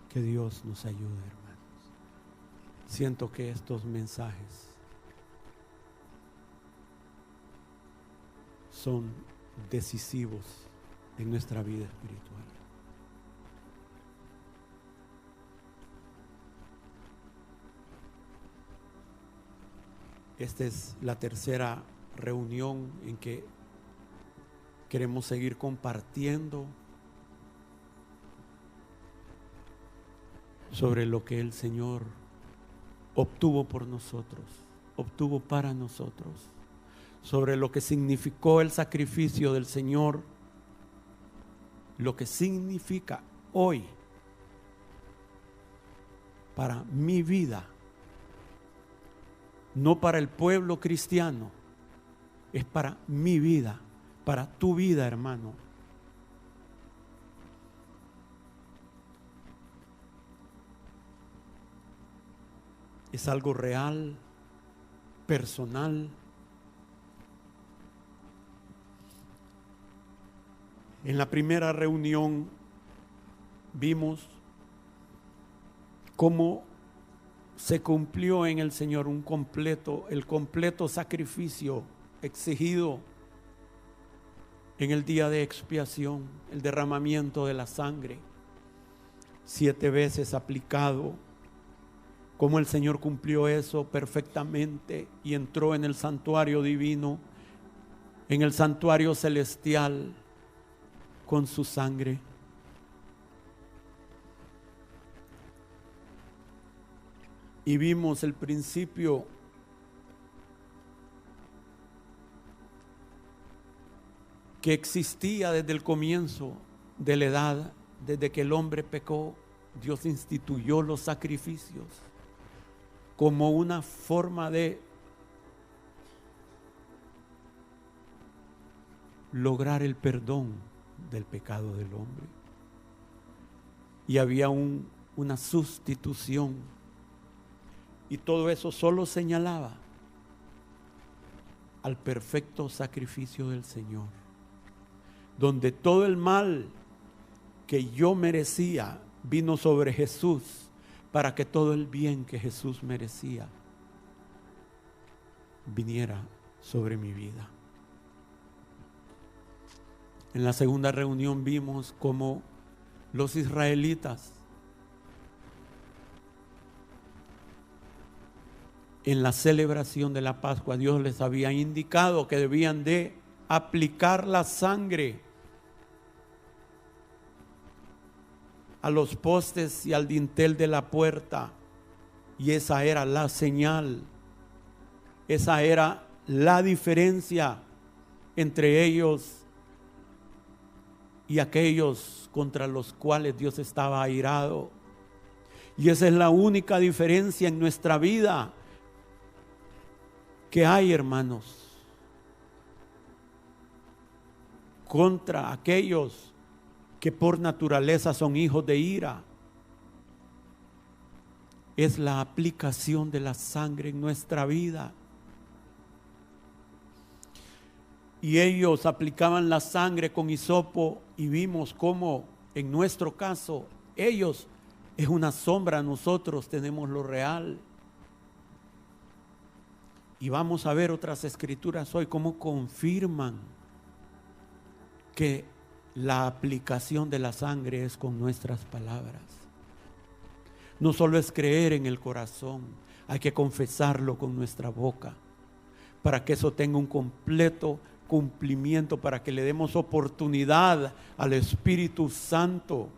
Que Dios nos ayude, hermanos. Siento que estos mensajes son decisivos en nuestra vida espiritual. Esta es la tercera reunión en que queremos seguir compartiendo sobre lo que el Señor obtuvo por nosotros, obtuvo para nosotros, sobre lo que significó el sacrificio del Señor, lo que significa hoy para mi vida, no para el pueblo cristiano, es para mi vida, para tu vida, hermano. Es algo real, personal. En la primera reunión vimos cómo se cumplió en el Señor el completo sacrificio exigido en el día de expiación, el derramamiento de la sangre, 7 veces aplicado. Cómo el Señor cumplió eso perfectamente y entró en el santuario divino, en el santuario celestial, con su sangre. Y vimos el principio que existía desde el comienzo de la edad, desde que el hombre pecó. Dios instituyó los sacrificios como una forma de lograr el perdón del pecado del hombre. Y había una sustitución. Y todo eso solo señalaba al perfecto sacrificio del Señor, donde todo el mal que yo merecía vino sobre Jesús, para que todo el bien que Jesús merecía viniera sobre mi vida. En la segunda reunión vimos cómo los israelitas en la celebración de la Pascua, Dios les había indicado que debían de aplicar la sangre a los postes y al dintel de la puerta, y esa era la señal, esa era la diferencia entre ellos y aquellos contra los cuales Dios estaba airado. Y esa es la única diferencia en nuestra vida que hay, hermanos, contra aquellos que por naturaleza son hijos de ira. Es la aplicación de la sangre en nuestra vida. Y ellos aplicaban la sangre con hisopo, y vimos cómo en nuestro caso ellos es una sombra, nosotros tenemos lo real. Y vamos a ver otras escrituras hoy cómo confirman que la aplicación de la sangre es con nuestras palabras. No solo es creer en el corazón, hay que confesarlo con nuestra boca, para que eso tenga un completo cumplimiento, para que le demos oportunidad al Espíritu Santo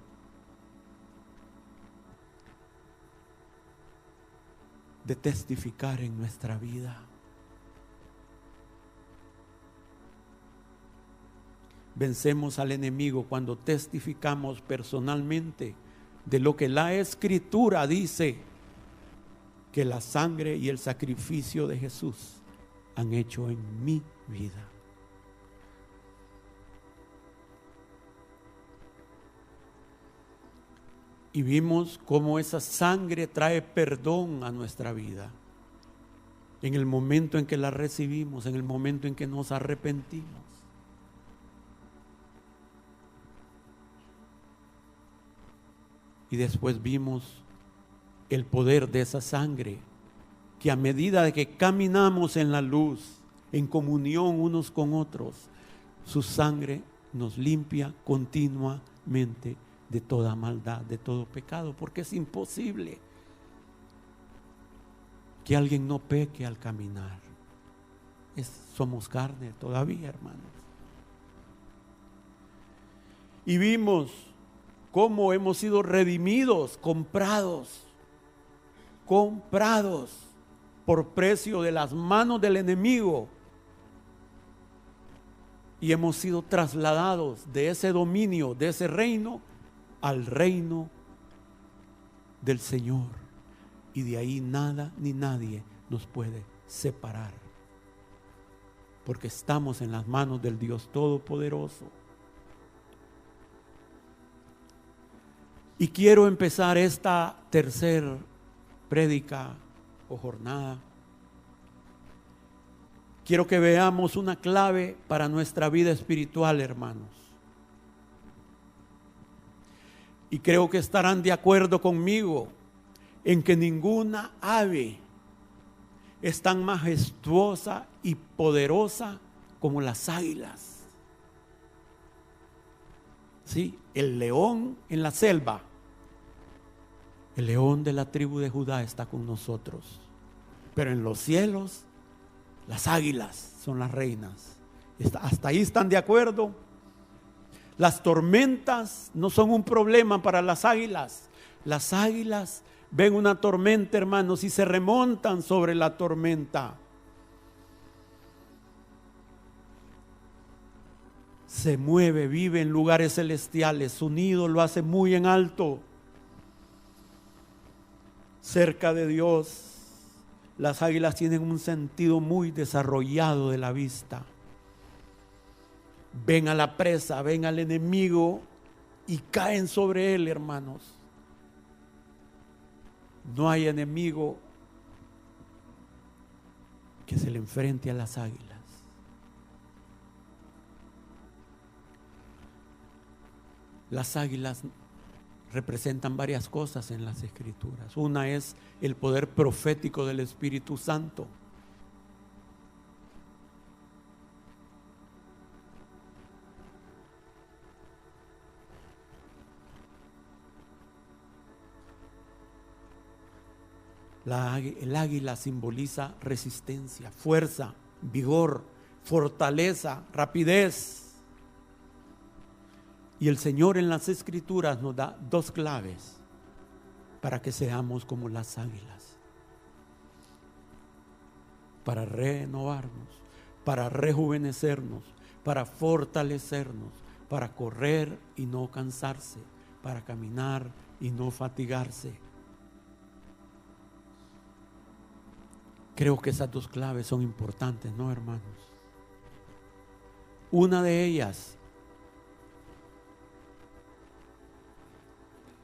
de testificar en nuestra vida. Vencemos al enemigo cuando testificamos personalmente de lo que la Escritura dice que la sangre y el sacrificio de Jesús han hecho en mi vida. Y vimos cómo esa sangre trae perdón a nuestra vida en el momento en que la recibimos, en el momento en que nos arrepentimos. Y después vimos el poder de esa sangre, que a medida de que caminamos en la luz, en comunión unos con otros, su sangre nos limpia continuamente de toda maldad, de todo pecado, porque es imposible que alguien no peque al caminar. Somos carne todavía, hermanos. Y vimos cómo hemos sido redimidos, comprados por precio de las manos del enemigo, y hemos sido trasladados de ese dominio, de ese reino, al reino del Señor, y de ahí nada ni nadie nos puede separar, porque estamos en las manos del Dios Todopoderoso. Y quiero empezar esta tercera prédica o jornada. Quiero que veamos una clave para nuestra vida espiritual, hermanos. Y creo que estarán de acuerdo conmigo en que ninguna ave es tan majestuosa y poderosa como las águilas. Sí, el león en la selva, el león de la tribu de Judá está con nosotros, pero en los cielos las águilas son las reinas. ¿Hasta ahí están de acuerdo? Las tormentas no son un problema para las águilas. Las águilas ven una tormenta, hermanos, y se remontan sobre la tormenta. Se mueve, vive en lugares celestiales. Su nido lo hace muy en alto, cerca de Dios. Las águilas tienen un sentido muy desarrollado de la vista. Ven a la presa, ven al enemigo y caen sobre él, hermanos. No hay enemigo que se le enfrente a las águilas. Las águilas representan varias cosas en las Escrituras. Una es el poder profético del Espíritu Santo. El águila simboliza resistencia, fuerza, vigor, fortaleza, rapidez. Y el Señor en las Escrituras nos da dos claves para que seamos como las águilas, para renovarnos, para rejuvenecernos, para fortalecernos, para correr y no cansarse, para caminar y no fatigarse. Creo que esas dos claves son importantes, ¿no, hermanos? Una de ellas,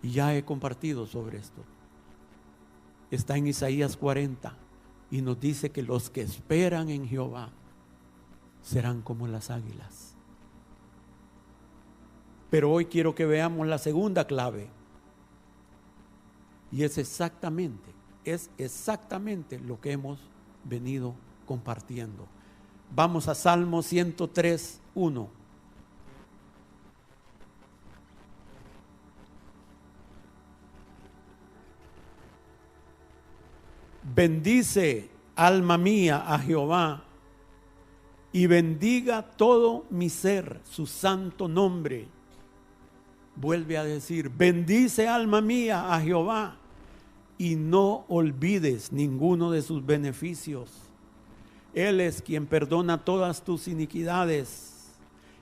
y ya he compartido sobre esto, está en Isaías 40 y nos dice que los que esperan en Jehová serán como las águilas. Pero hoy quiero que veamos la segunda clave, y es exactamente lo que hemos venido compartiendo. Vamos a Salmo 103:1. Bendice, alma mía, a Jehová, y bendiga todo mi ser su santo nombre. Vuelve a decir: bendice, alma mía, a Jehová, y no olvides ninguno de sus beneficios. Él es quien perdona todas tus iniquidades,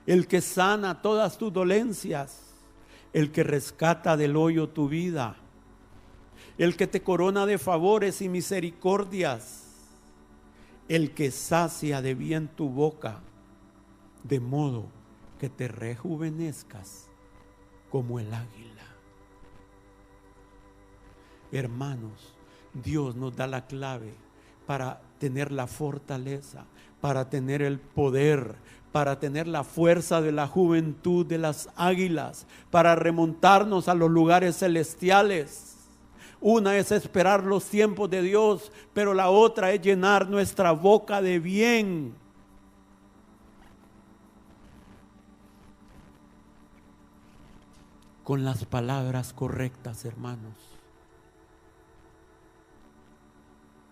el que sana todas tus dolencias, el que rescata del hoyo tu vida, el que te corona de favores y misericordias, el que sacia de bien tu boca, de modo que te rejuvenezcas como el águila. Hermanos, Dios nos da la clave para tener la fortaleza, para tener el poder, para tener la fuerza de la juventud de las águilas, para remontarnos a los lugares celestiales. Una es esperar los tiempos de Dios, pero la otra es llenar nuestra boca de bien. Con las palabras correctas, hermanos,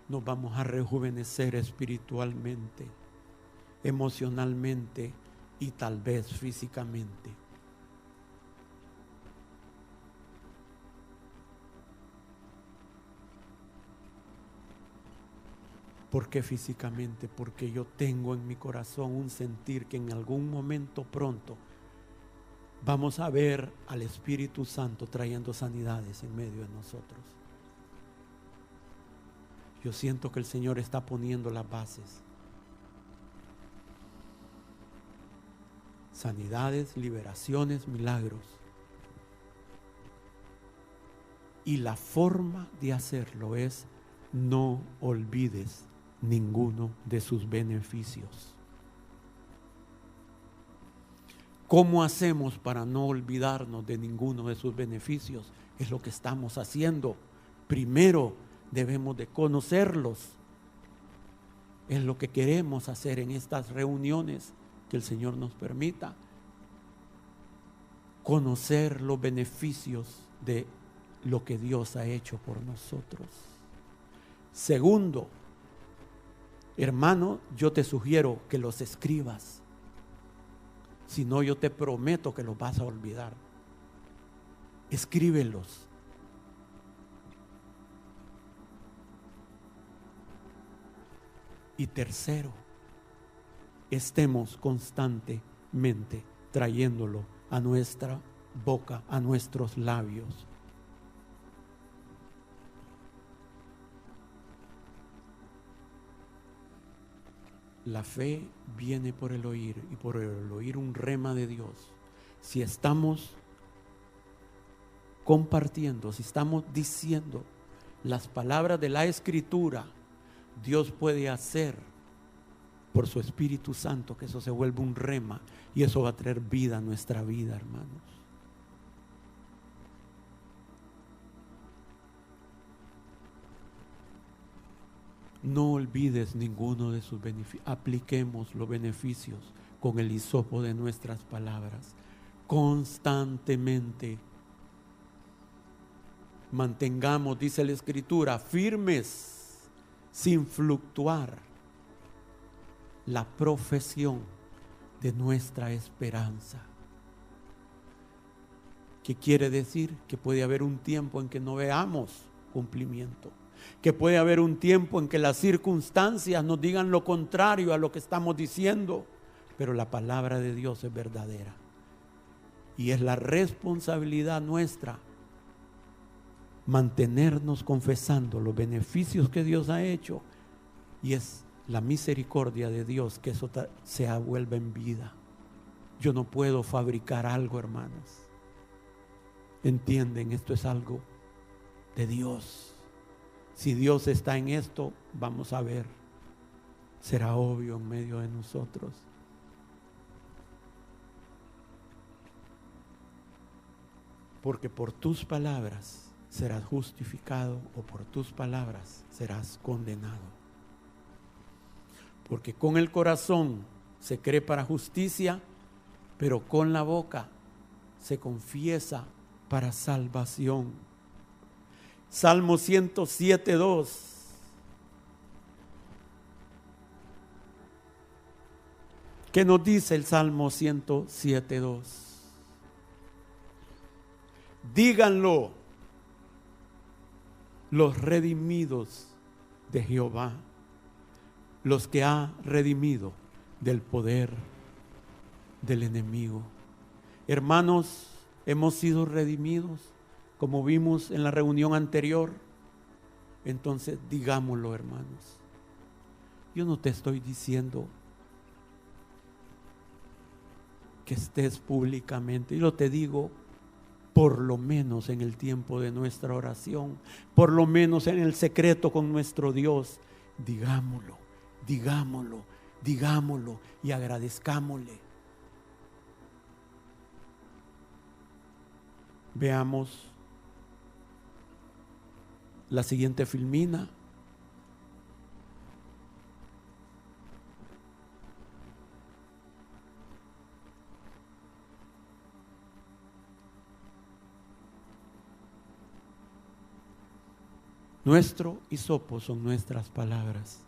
nos vamos a rejuvenecer espiritualmente, emocionalmente y tal vez físicamente. ¿Por qué físicamente? Porque yo tengo en mi corazón un sentir que en algún momento pronto vamos a ver al Espíritu Santo trayendo sanidades en medio de nosotros. Yo siento que el Señor está poniendo las bases. Sanidades, liberaciones, milagros. Y la forma de hacerlo es: no olvides ninguno de sus beneficios. ¿Cómo hacemos para no olvidarnos de ninguno de sus beneficios? Es lo que estamos haciendo. Primero debemos de conocerlos. Es lo que queremos hacer en estas reuniones que el Señor nos permita. Conocer los beneficios de lo que Dios ha hecho por nosotros. Segundo, hermano, yo te sugiero que los escribas. Si no, yo te prometo que los vas a olvidar. Escríbelos. Y tercero, estemos constantemente trayéndolo a nuestra boca, a nuestros labios. La fe viene por el oír, y por el oír un rema de Dios. Si estamos compartiendo, si estamos diciendo las palabras de la Escritura, Dios puede hacer por su Espíritu Santo que eso se vuelva un rema, y eso va a traer vida a nuestra vida, hermanos. No olvides ninguno de sus beneficios. Apliquemos los beneficios con el hisopo de nuestras palabras constantemente. Mantengamos, dice la Escritura, firmes, sin fluctuar, la profesión de nuestra esperanza. ¿Qué quiere decir? Que puede haber un tiempo en que no veamos cumplimiento, que puede haber un tiempo en que las circunstancias nos digan lo contrario a lo que estamos diciendo, pero la palabra de Dios es verdadera, y es la responsabilidad nuestra mantenernos confesando los beneficios que Dios ha hecho, y es la misericordia de Dios que eso se vuelva en vida. Yo no puedo fabricar algo, hermanos. ¿Entienden? Esto es algo de Dios. Si Dios está en esto, vamos a ver, será obvio en medio de nosotros. Porque por tus palabras serás justificado, o por tus palabras serás condenado. Porque con el corazón se cree para justicia, pero con la boca se confiesa para salvación. Salmo 107:2. ¿Qué nos dice el Salmo 107:2? Díganlo los redimidos de Jehová, los que ha redimido del poder del enemigo. Hermanos, hemos sido redimidos, como vimos en la reunión anterior. Entonces digámoslo, hermanos. Yo no te estoy diciendo que estés públicamente, yo te digo, por lo menos en el tiempo de nuestra oración, por lo menos en el secreto con nuestro Dios, digámoslo, digámoslo y agradezcámosle. Veamos la siguiente filmina. Nuestro hisopo son nuestras palabras.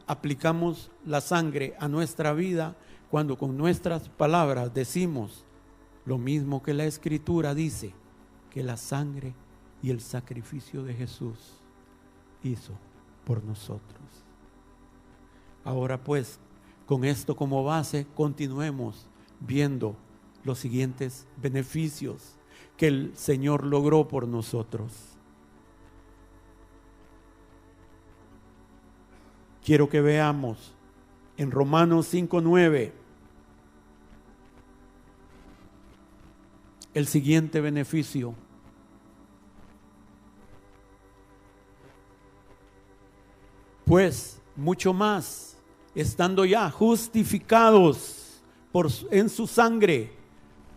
Aplicamos la sangre a nuestra vida cuando con nuestras palabras decimos lo mismo que la Escritura dice, que la sangre y el sacrificio de Jesús hizo por nosotros. Ahora pues, con esto como base, continuemos viendo los siguientes beneficios que el Señor logró por nosotros. Quiero que veamos en Romanos 5:9 el siguiente beneficio. Pues mucho más, estando ya justificados en su sangre,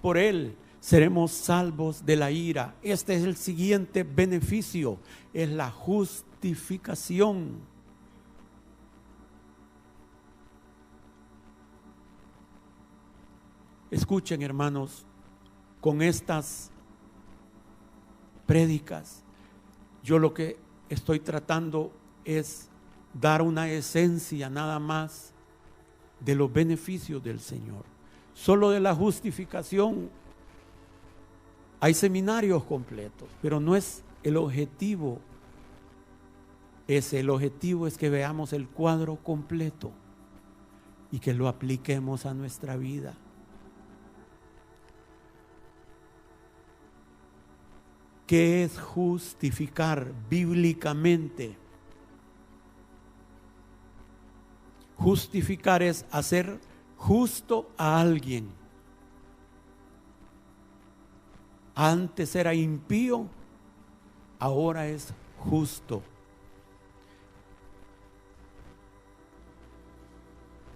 por Él seremos salvos de la ira. Este es el siguiente beneficio, es la justificación. Escuchen, hermanos, con estas prédicas, yo lo que estoy tratando es dar una esencia nada más de los beneficios del Señor. Solo de la justificación hay seminarios completos, pero no es el objetivo. El objetivo es que veamos el cuadro completo y que lo apliquemos a nuestra vida. ¿Qué es justificar bíblicamente? Justificar es hacer justo a alguien. Antes era impío, ahora es justo.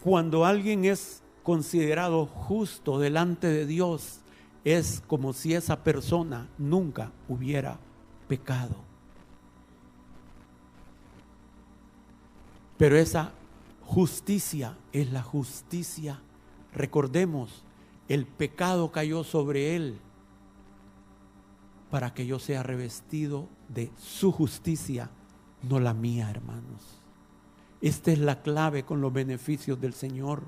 Cuando alguien es considerado justo delante de Dios, es como si esa persona nunca hubiera pecado. Pero esa justicia es la justicia. Recordemos, el pecado cayó sobre él para que yo sea revestido de su justicia, no la mía, hermanos. Esta es la clave con los beneficios del Señor.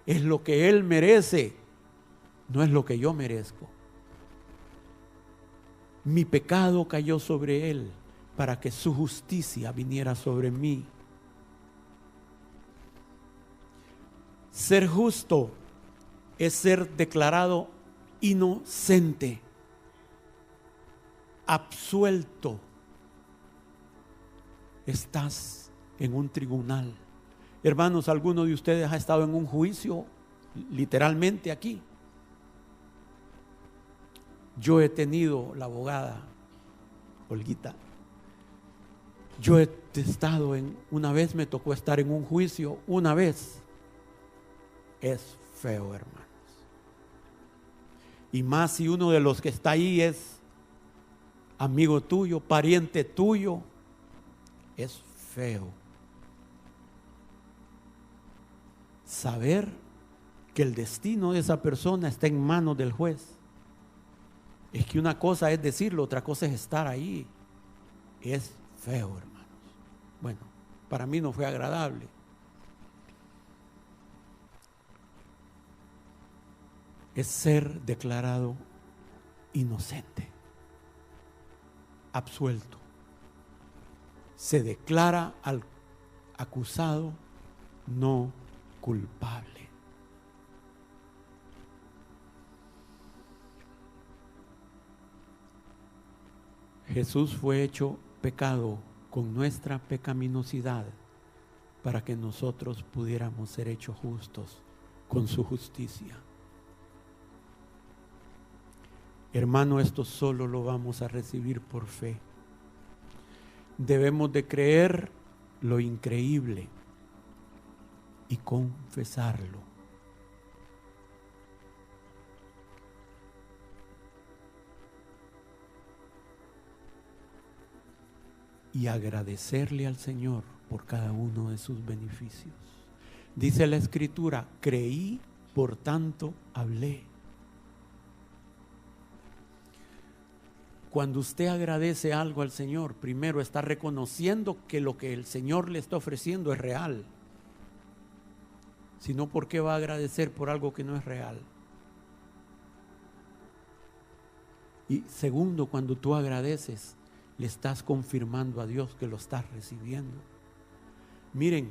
Es lo que Él merece, no es lo que yo merezco. Mi pecado cayó sobre Él para que su justicia viniera sobre mí. Ser justo es ser declarado inocente, absuelto. Estás en un tribunal. Hermanos, ¿alguno de ustedes ha estado en un juicio literalmente aquí? Yo he tenido la abogada Olguita. Yo he estado una vez me tocó estar en un juicio, una vez. Es feo, hermanos. Y más si uno de los que está ahí es amigo tuyo, pariente tuyo, es feo. Saber que el destino de esa persona está en manos del juez. Es que una cosa es decirlo, otra cosa es estar ahí. Es feo, hermanos. Bueno, para mí no fue agradable. Es ser declarado inocente, absuelto. Se declara al acusado no culpable. Jesús fue hecho pecado con nuestra pecaminosidad para que nosotros pudiéramos ser hechos justos con su justicia. Hermano, esto solo lo vamos a recibir por fe. Debemos de creer lo increíble. y confesarlo. Y agradecerle al Señor por cada uno de sus beneficios. Dice la Escritura, creí, por tanto hablé. Cuando usted agradece algo al Señor, primero está reconociendo que lo que el Señor le está ofreciendo es real. Si no, ¿por qué va a agradecer por algo que no es real? Y segundo, cuando tú agradeces, le estás confirmando a Dios que lo estás recibiendo. Miren,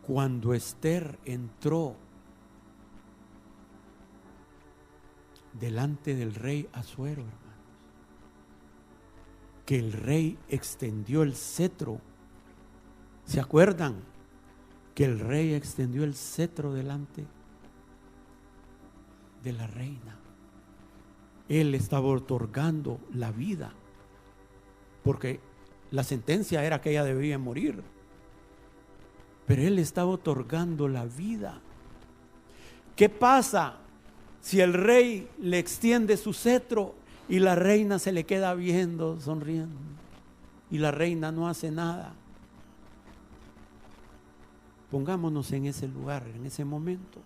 cuando Esther entró delante del rey Asuero, hermanos, que el rey extendió el cetro. ¿Se acuerdan? Que el rey extendió el cetro delante de la reina. Él estaba otorgando la vida, porque la sentencia era que ella debía morir, pero él estaba otorgando la vida. ¿Qué pasa si el rey le extiende su cetro y la reina se le queda viendo, sonriendo, y la reina no hace nada? Pongámonos en ese lugar, en ese momento,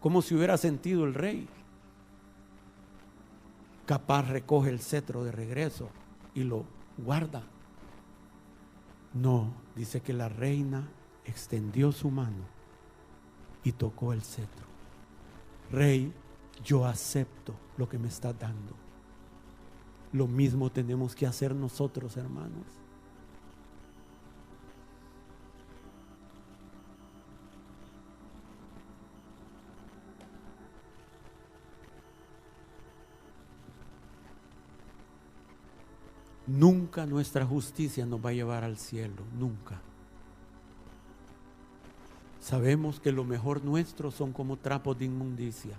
como si hubiera sentido el rey. Capaz recoge el cetro de regreso y lo guarda. No, dice que la reina extendió su mano y tocó el cetro. Rey, yo acepto lo que me estás dando. Lo mismo tenemos que hacer nosotros, hermanos. Nunca nuestra justicia nos va a llevar al cielo, nunca. Sabemos que lo mejor nuestro son como trapos de inmundicia.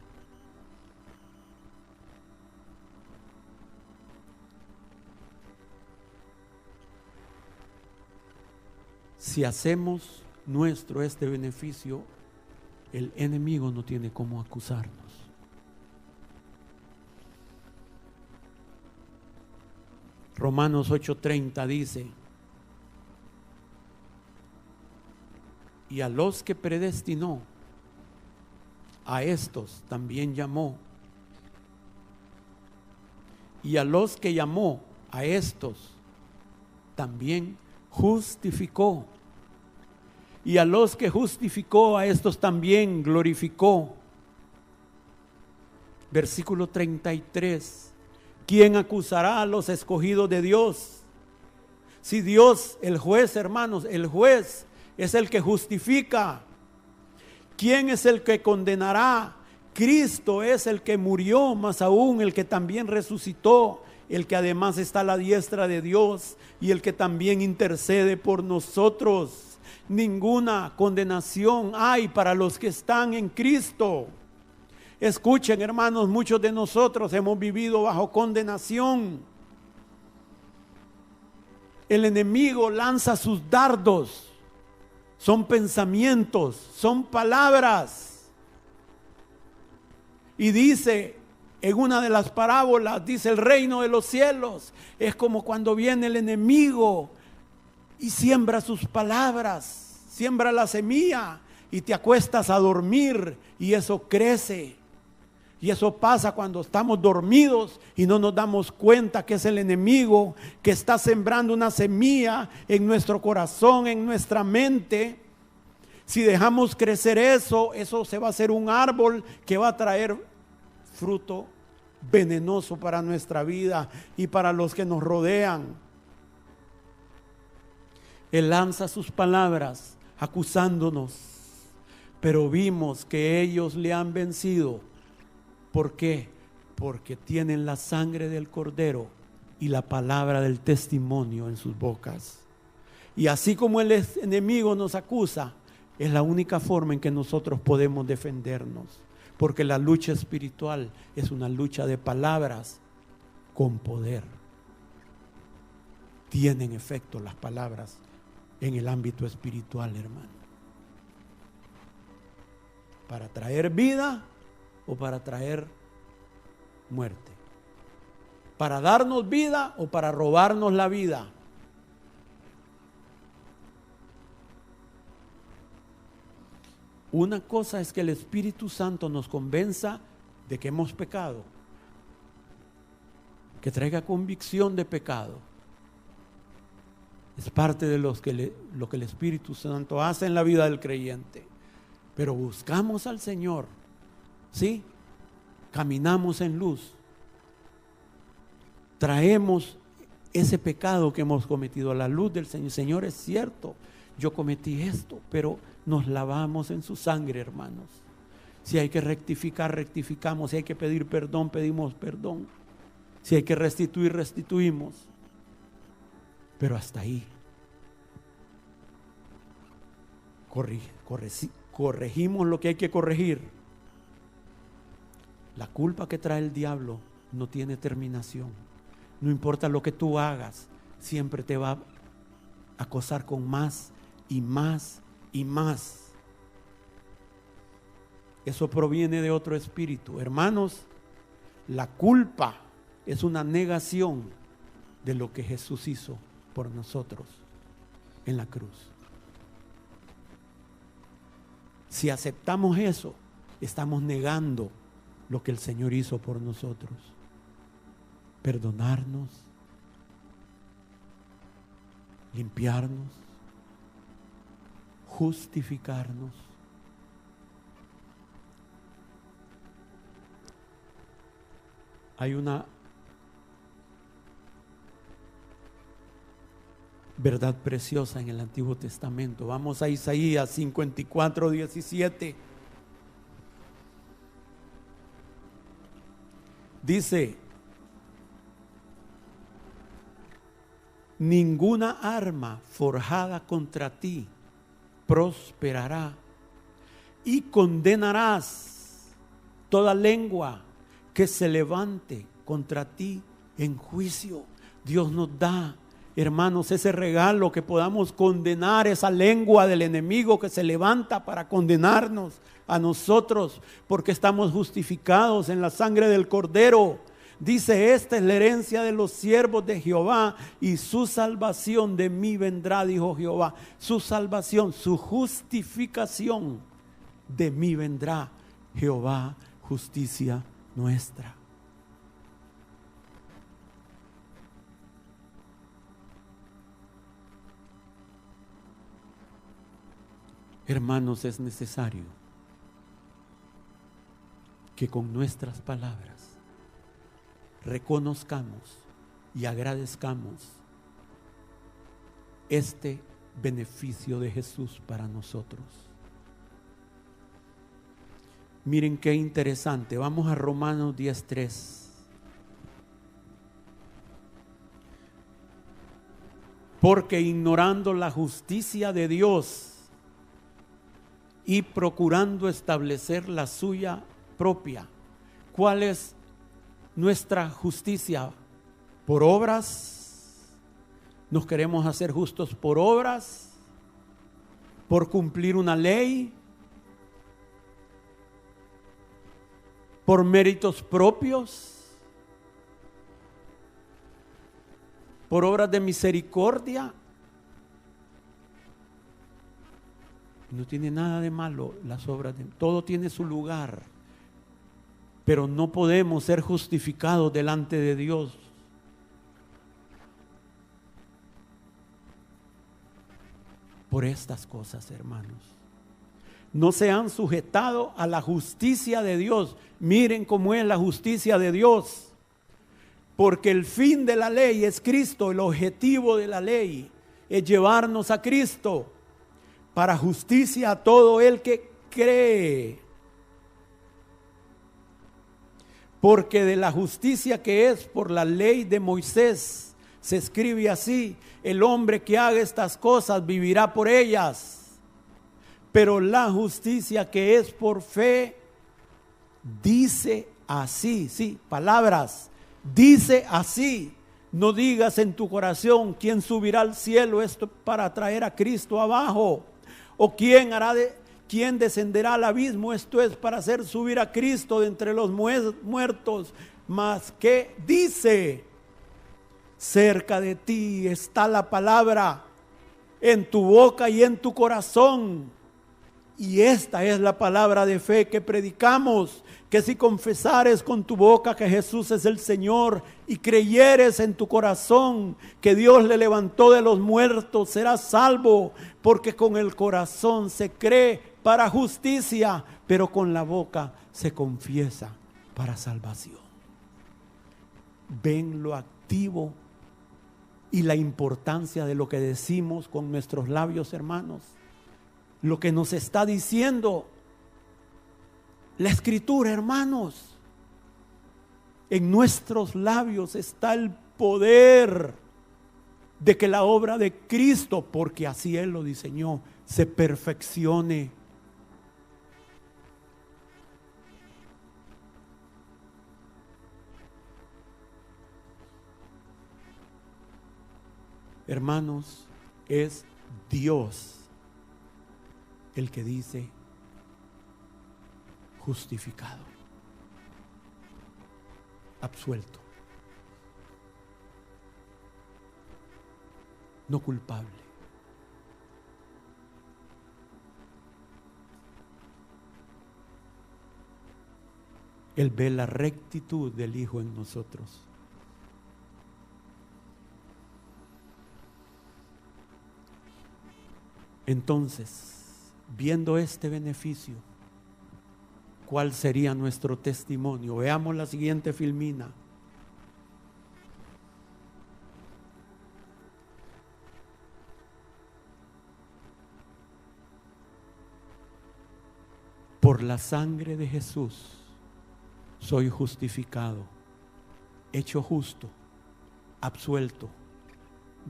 Si hacemos nuestro este beneficio, el enemigo no tiene cómo acusarnos. Romanos 8:30 dice: y a los que predestinó, a estos también llamó. Y a los que llamó, a estos también justificó. Y a los que justificó, a estos también glorificó. Versículo 33. ¿Quién acusará a los escogidos de Dios? Si Dios, el juez, hermanos, el juez es el que justifica. ¿Quién es el que condenará? Cristo es el que murió, más aún el que también resucitó, el que además está a la diestra de Dios y el que también intercede por nosotros. Ninguna condenación hay para los que están en Cristo. Escuchen, hermanos, muchos de nosotros hemos vivido bajo condenación. El enemigo lanza sus dardos. Son pensamientos, son palabras. Y dice en una de las parábolas, dice: el reino de los cielos es como cuando viene el enemigo y siembra sus palabras, siembra la semilla y te acuestas a dormir y eso crece. Y eso pasa cuando estamos dormidos y no nos damos cuenta que es el enemigo que está sembrando una semilla en nuestro corazón, en nuestra mente. Si dejamos crecer eso se va a hacer un árbol que va a traer fruto venenoso para nuestra vida y para los que nos rodean. Él lanza sus palabras acusándonos, pero vimos que ellos le han vencido. ¿Por qué? Porque tienen la sangre del Cordero y la palabra del testimonio en sus bocas. Y así como el enemigo nos acusa, es la única forma en que nosotros podemos defendernos. Porque la lucha espiritual es una lucha de palabras con poder. tienen efecto las palabras en el ámbito espiritual, hermano. Para traer vida o para traer muerte. Para darnos vida o para robarnos la vida. Una cosa es que el Espíritu Santo nos convenza de que hemos pecado, que traiga convicción de pecado. Es parte de lo que el Espíritu Santo hace en la vida del creyente. Pero buscamos al Señor, ¿sí? Caminamos en luz. Traemos ese pecado que hemos cometido a la luz del Señor. Señor, es cierto, yo cometí esto, pero nos lavamos en su sangre, hermanos. Si hay que rectificar, rectificamos. Si hay que pedir perdón, pedimos perdón. Si hay que restituir, restituimos. Pero hasta ahí. Corregimos lo que hay que corregir. La culpa que trae el diablo no tiene terminación. No importa lo que tú hagas, siempre te va a acosar con más y más y más. Eso proviene de otro espíritu. Hermanos, la culpa es una negación de lo que Jesús hizo por nosotros en la cruz. Si aceptamos eso, estamos negando lo que el Señor hizo por nosotros. Perdonarnos, limpiarnos, justificarnos. Hay una verdad preciosa en el Antiguo Testamento. Vamos a Isaías 54:17. Dice: ninguna arma forjada contra ti prosperará, y condenarás toda lengua que se levante contra ti en juicio. Dios nos da, hermanos, ese regalo que podamos condenar esa lengua del enemigo que se levanta para condenarnos a nosotros, porque estamos justificados en la sangre del Cordero. Dice: esta es la herencia de los siervos de Jehová, y su salvación de mí vendrá, dijo Jehová. Su salvación, su justificación de mí vendrá. Jehová, justicia nuestra. Hermanos, es necesario que con nuestras palabras reconozcamos y agradezcamos este beneficio de Jesús para nosotros. Miren qué interesante. Vamos a Romanos 10:3. Porque ignorando la justicia de Dios y procurando establecer la suya propia. ¿Cuál es nuestra justicia? ¿Por obras? ¿Nos queremos hacer justos por obras? ¿Por cumplir una ley? ¿Por méritos propios? ¿Por obras de misericordia? No tiene nada de malo las obras, todo tiene su lugar, pero no podemos ser justificados delante de Dios por estas cosas, hermanos. No se han sujetado a la justicia de Dios. Miren cómo es la justicia de Dios, porque el fin de la ley es Cristo. El objetivo de la ley es llevarnos a Cristo para justicia a todo el que cree. Porque de la justicia que es por la ley de Moisés se escribe así: el hombre que haga estas cosas vivirá por ellas. Pero la justicia que es por fe dice así, sí, palabras, dice así: No digas en tu corazón: ¿quién subirá al cielo? Esto para traer a Cristo abajo. O ¿quién descenderá al abismo? Esto es para hacer subir a Cristo de entre los muertos. Mas ¿qué dice? Cerca de ti está la palabra, en tu boca y en tu corazón. Y esta es la palabra de fe que predicamos: que si confesares con tu boca que Jesús es el Señor y creyeres en tu corazón que Dios le levantó de los muertos, serás salvo. Porque con el corazón se cree para justicia, pero con la boca se confiesa para salvación. Ven lo activo y la importancia de lo que decimos con nuestros labios, hermanos. Lo que nos está diciendo la Escritura, hermanos. En nuestros labios está el poder de que la obra de Cristo, porque así Él lo diseñó, se perfeccione. Hermanos, es Dios el que dice: justificado, absuelto, no culpable. Él ve la rectitud del Hijo en nosotros. Entonces, viendo este beneficio, ¿cuál sería nuestro testimonio? Veamos la siguiente filmina. Por la sangre de Jesús soy justificado, hecho justo, absuelto,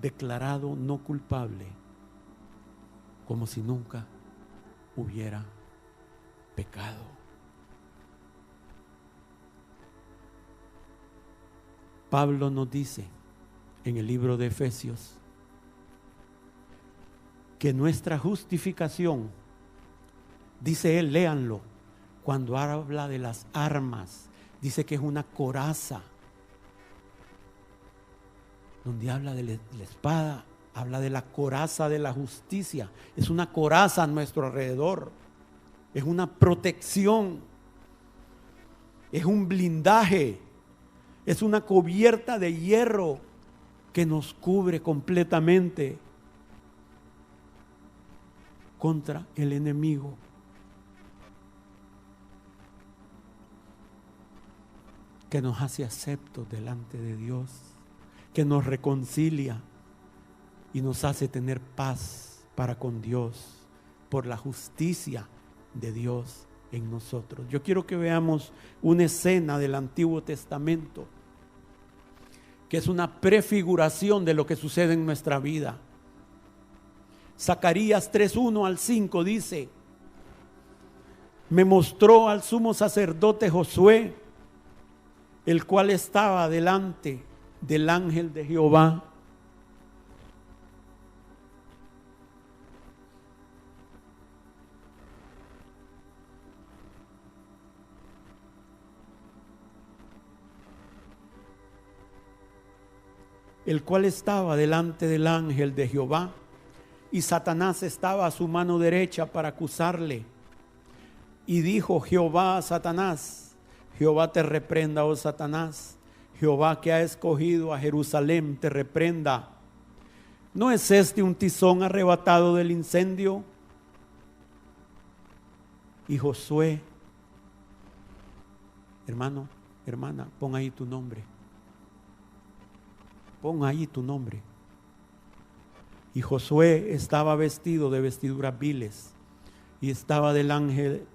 declarado no culpable, como si nunca hubiera pecado. Pablo nos dice en el libro de Efesios que nuestra justificación, dice él, léanlo, cuando habla de las armas, dice que es una coraza. Donde habla de la espada, habla de la coraza de la justicia. Es una coraza a nuestro alrededor, es una protección, es un blindaje, es una cubierta de hierro que nos cubre completamente contra el enemigo. Que nos hace aceptos delante de Dios, que nos reconcilia y nos hace tener paz para con Dios por la justicia de Dios en nosotros. Yo quiero que veamos una escena del Antiguo Testamento que es una prefiguración de lo que sucede en nuestra vida. Zacarías 3:1 al 5 dice: me mostró al sumo sacerdote Josué, el cual estaba delante del ángel de Jehová. El cual estaba delante del ángel de Jehová, y Satanás estaba a su mano derecha para acusarle. Y dijo Jehová a Satanás: Jehová te reprenda, oh Satanás. Jehová, que ha escogido a Jerusalén, te reprenda. ¿No es este un tizón arrebatado del incendio? Y Josué, hermano, hermana, pon ahí tu nombre. Pon ahí tu nombre. Y Josué estaba vestido de vestiduras viles, y estaba delante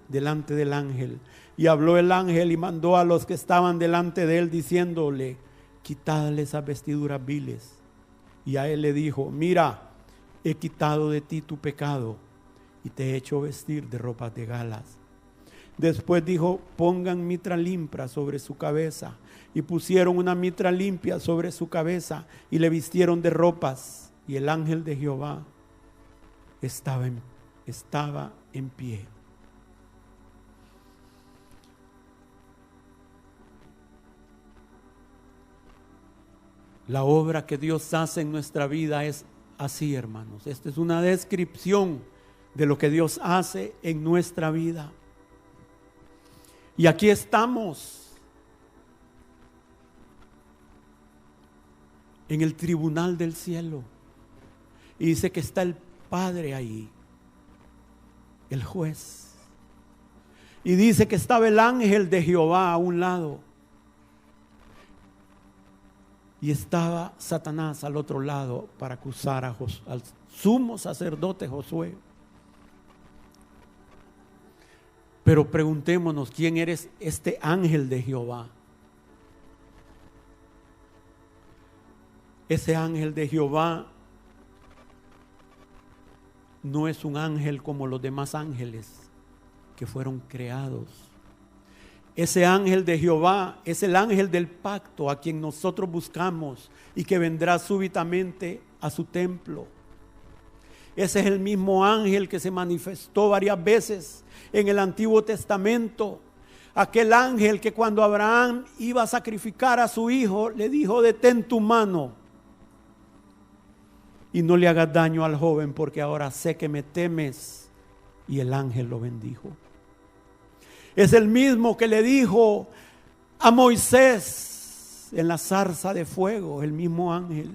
del ángel. Y habló el ángel y mandó a los que estaban delante de él, diciéndole: quitadle esas vestiduras viles. Y a él le dijo: mira, he quitado de ti tu pecado, y te he hecho vestir de ropas de galas. Después dijo: pongan mitra limpia sobre su cabeza. y pusieron una mitra limpia sobre su cabeza y le vistieron de ropas, y el ángel de Jehová estaba en pie. La obra que Dios hace en nuestra vida es así, hermanos. Esta es una descripción de lo que Dios hace en nuestra vida. Y aquí estamos en el tribunal del cielo. Y dice que está el Padre ahí, el juez. Y dice que estaba el ángel de Jehová a un lado. Y estaba Satanás al otro lado para acusar al sumo sacerdote Josué. Pero preguntémonos, ¿quién eres este ángel de Jehová? Ese ángel de Jehová no es un ángel como los demás ángeles que fueron creados. Ese ángel de Jehová es el ángel del pacto a quien nosotros buscamos y que vendrá súbitamente a su templo. Ese es el mismo ángel que se manifestó varias veces en el Antiguo Testamento. Aquel ángel que cuando Abraham iba a sacrificar a su hijo, le dijo: detén tu mano y no le hagas daño al joven, porque ahora sé que me temes. Y el ángel lo bendijo. Es el mismo que le dijo a Moisés en la zarza de fuego, el mismo ángel: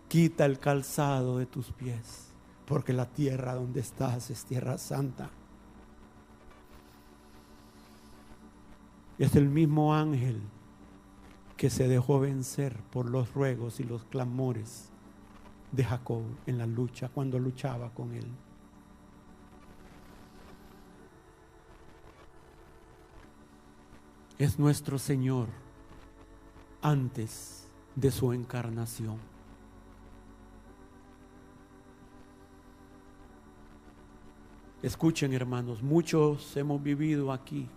quita el calzado de tus pies, porque la tierra donde estás es tierra santa. Es el mismo ángel que se dejó vencer por los ruegos y los clamores de Jacob en la lucha, cuando luchaba con él. Es nuestro Señor antes de su encarnación. Escuchen, hermanos, muchos hemos vivido aquí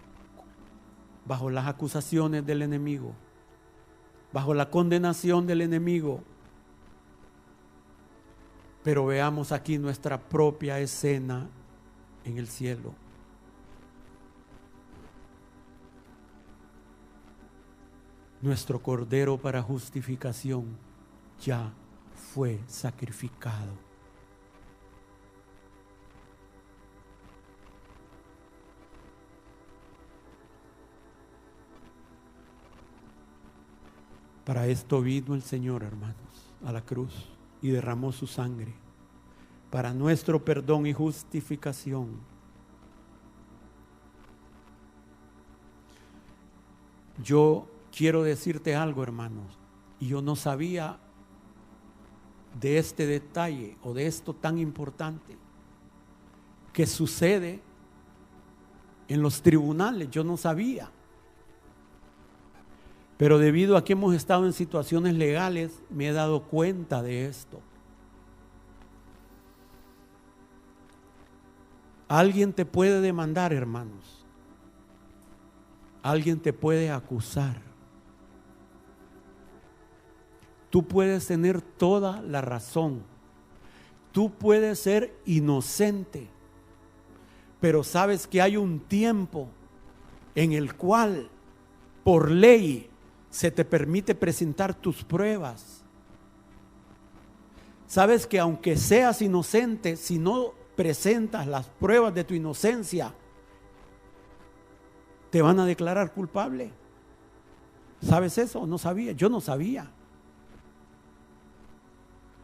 bajo las acusaciones del enemigo, bajo la condenación del enemigo. Pero veamos aquí nuestra propia escena en el cielo. Nuestro cordero para justificación ya fue sacrificado. Para esto vino el Señor, hermanos, a la cruz y derramó su sangre para nuestro perdón y justificación. Yo quiero decirte algo, hermanos, y yo no sabía de este detalle o de esto tan importante que sucede en los tribunales. Yo no sabía. Pero debido a que hemos estado en situaciones legales, me he dado cuenta de esto. Alguien te puede demandar, hermanos. Alguien te puede acusar. Tú puedes tener toda la razón. Tú puedes ser inocente. Pero sabes que hay un tiempo en el cual, por ley, se te permite presentar tus pruebas. Sabes que aunque seas inocente, si no presentas las pruebas de tu inocencia, te van a declarar culpable. ¿Sabes eso? No sabía. Yo no sabía.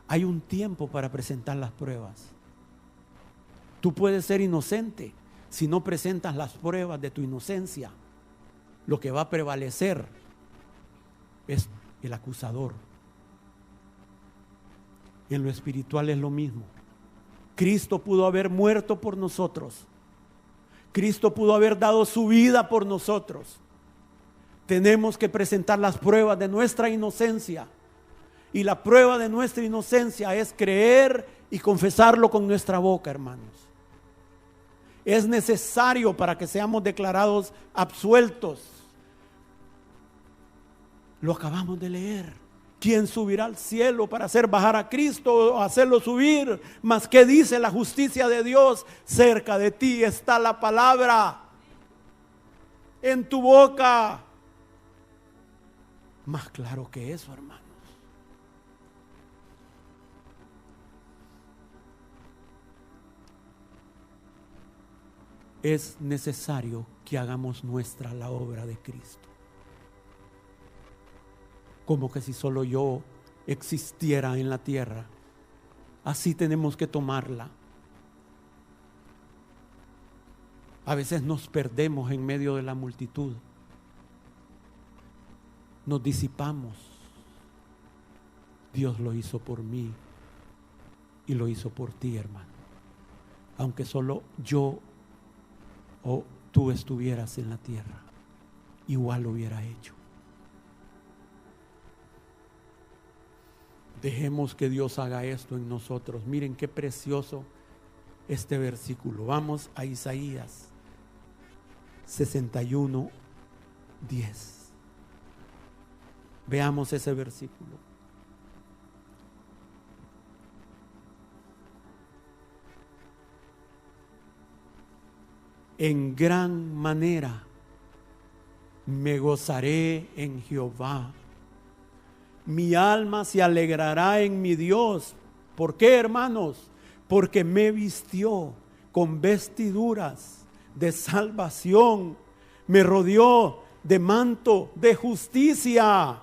Hay un tiempo para presentar las pruebas. Tú puedes ser inocente si no presentas las pruebas de tu inocencia. Lo que va a prevalecer es el acusador. En lo espiritual es lo mismo. Cristo pudo haber muerto por nosotros. Cristo pudo haber dado su vida por nosotros. Tenemos que presentar las pruebas de nuestra inocencia. Y la prueba de nuestra inocencia es creer y confesarlo con nuestra boca, hermanos. Es necesario para que seamos declarados absueltos. Lo acabamos de leer. ¿Quién subirá al cielo para hacer bajar a Cristo o hacerlo subir? Mas ¿qué dice la justicia de Dios? Cerca de ti está la palabra, en tu boca. Más claro que eso, hermanos. Es necesario que hagamos nuestra la obra de Cristo. Como que si solo yo existiera en la tierra. Así tenemos que tomarla. A veces nos perdemos en medio de la multitud. Nos disipamos. Dios lo hizo por mí y lo hizo por ti, hermano. Aunque solo yo o tú estuvieras en la tierra, igual lo hubiera hecho. Dejemos que Dios haga esto en nosotros. Miren qué precioso este versículo. Vamos a Isaías 61:10. Veamos ese versículo. En gran manera me gozaré en Jehová. Mi alma se alegrará en mi Dios. ¿Por qué, hermanos? Porque me vistió con vestiduras de salvación, me rodeó de manto de justicia.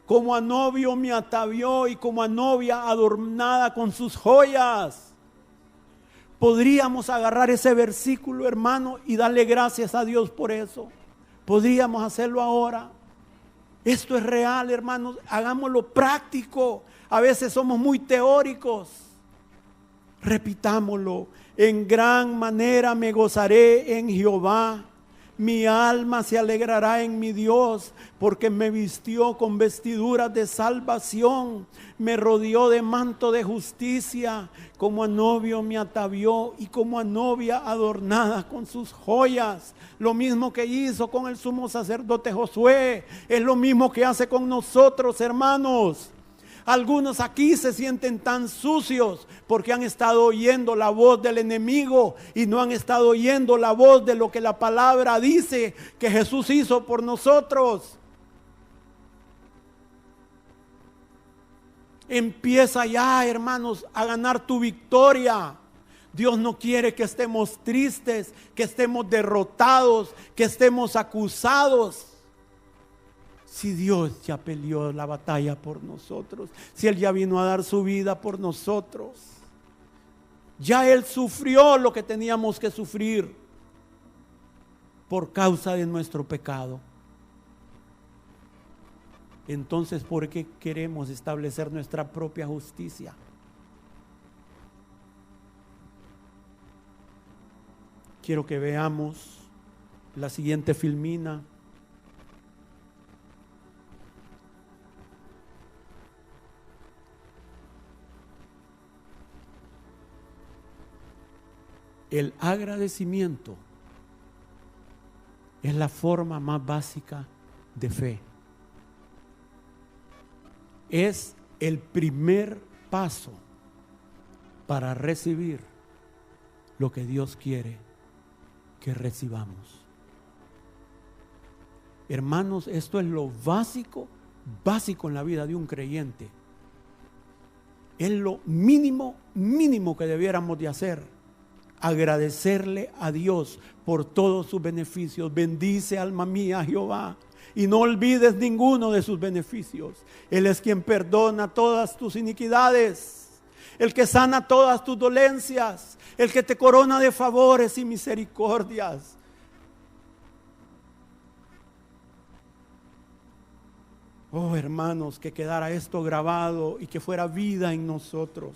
Como a novio me atavió y como a novia adornada con sus joyas. Podríamos agarrar ese versículo, hermano, y darle gracias a Dios por eso. Podríamos hacerlo ahora. Esto es real, hermanos, hagámoslo práctico. A veces somos muy teóricos. Repitámoslo. En gran manera me gozaré en Jehová. Mi alma se alegrará en mi Dios, porque me vistió con vestiduras de salvación, me rodeó de manto de justicia, como a novio me atavió y como a novia adornada con sus joyas. Lo mismo que hizo con el sumo sacerdote Josué, es lo mismo que hace con nosotros, hermanos. Algunos aquí se sienten tan sucios porque han estado oyendo la voz del enemigo y no han estado oyendo la voz de lo que la palabra dice que Jesús hizo por nosotros. Empieza ya, hermanos, a ganar tu victoria. Dios no quiere que estemos tristes, que estemos derrotados, que estemos acusados. Si Dios ya peleó la batalla por nosotros, si Él ya vino a dar su vida por nosotros, ya Él sufrió lo que teníamos que sufrir por causa de nuestro pecado. Entonces, ¿por qué queremos establecer nuestra propia justicia? Quiero que veamos la siguiente filmina. El agradecimiento es la forma más básica de fe. Es el primer paso para recibir lo que Dios quiere que recibamos. Hermanos, esto es lo básico en la vida de un creyente. Es lo mínimo que debiéramos de hacer. Agradecerle a Dios por todos sus beneficios. Bendice, alma mía, a Jehová, y no olvides ninguno de sus beneficios. Él es quien perdona todas tus iniquidades, el que sana todas tus dolencias, el que te corona de favores y misericordias. Oh, hermanos, que quedara esto grabado y que fuera vida en nosotros.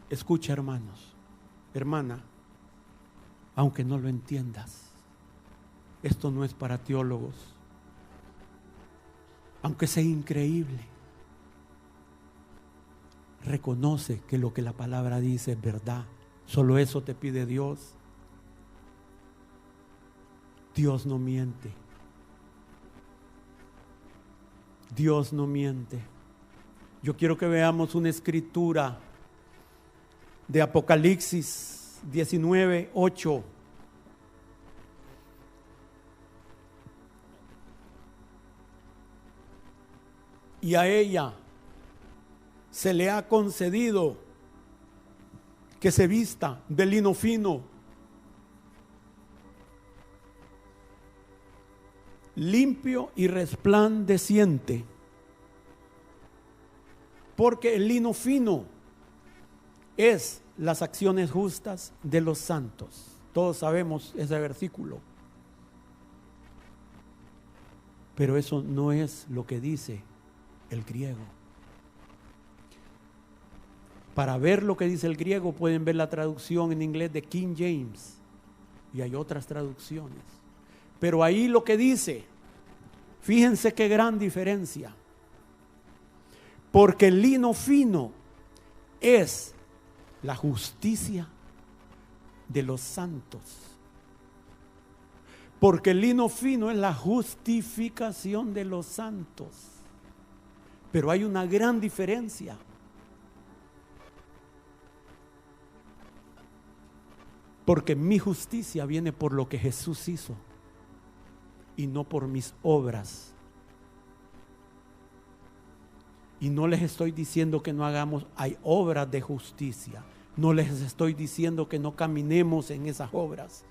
Escucha, hermanos, hermana, aunque no lo entiendas, esto no es para teólogos, aunque sea increíble, reconoce que lo que la palabra dice es verdad Solo eso te pide Dios. Dios no miente. Dios no miente. Yo quiero que veamos una escritura de Apocalipsis 19:8. Y a ella se le ha concedido que se vista de lino fino, limpio y resplandeciente, porque el lino fino es las acciones justas de los santos. Todos sabemos ese versículo, pero eso no es lo que dice el griego. Para ver lo que dice el griego pueden ver la traducción en inglés de King James, y hay otras traducciones, pero ahí lo que dice, fíjense qué gran diferencia, porque el lino fino es la justicia de los santos, porque el lino fino es la justificación de los santos. Pero hay una gran diferencia. Porque mi justicia viene por lo que Jesús hizo y no por mis obras. Y no les estoy diciendo que no hagamos, hay obras de justicia. No les estoy diciendo que no caminemos en esas obras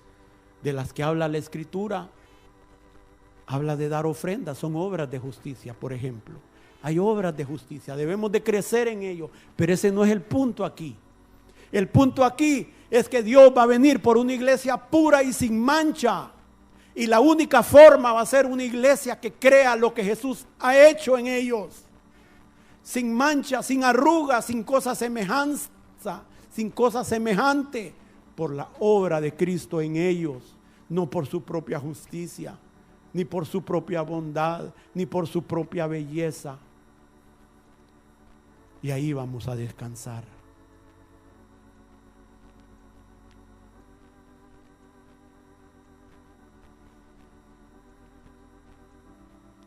de las que habla la Escritura. Habla de dar ofrendas, son obras de justicia, por ejemplo. Hay obras de justicia, debemos de crecer en ello, pero ese no es el punto aquí. El punto aquí es que Dios va a venir por una iglesia pura y sin mancha. Y la única forma va a ser una iglesia que crea lo que Jesús ha hecho en ellos. Sin mancha, sin arrugas, sin cosa semejanza, sin cosa semejante, por la obra de Cristo en ellos, no por su propia justicia, ni por su propia bondad, ni por su propia belleza. Y ahí vamos a descansar.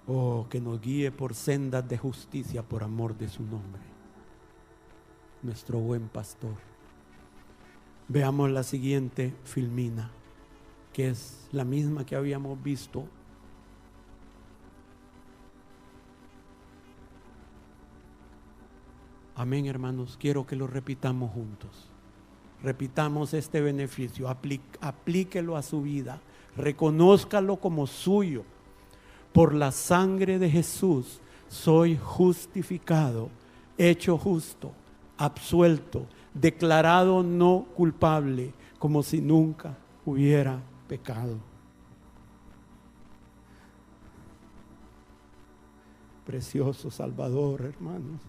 Oh, que nos guíe por sendas de justicia por amor de su nombre, nuestro buen pastor. Veamos la siguiente filmina, que es la misma que habíamos visto. Amén, hermanos. Quiero que lo repitamos juntos. Repitamos este beneficio, aplíquelo a su vida, reconózcalo como suyo. Por la sangre de Jesús soy justificado, hecho justo, absuelto, declarado no culpable, como si nunca hubiera pecado. Precioso Salvador, hermanos.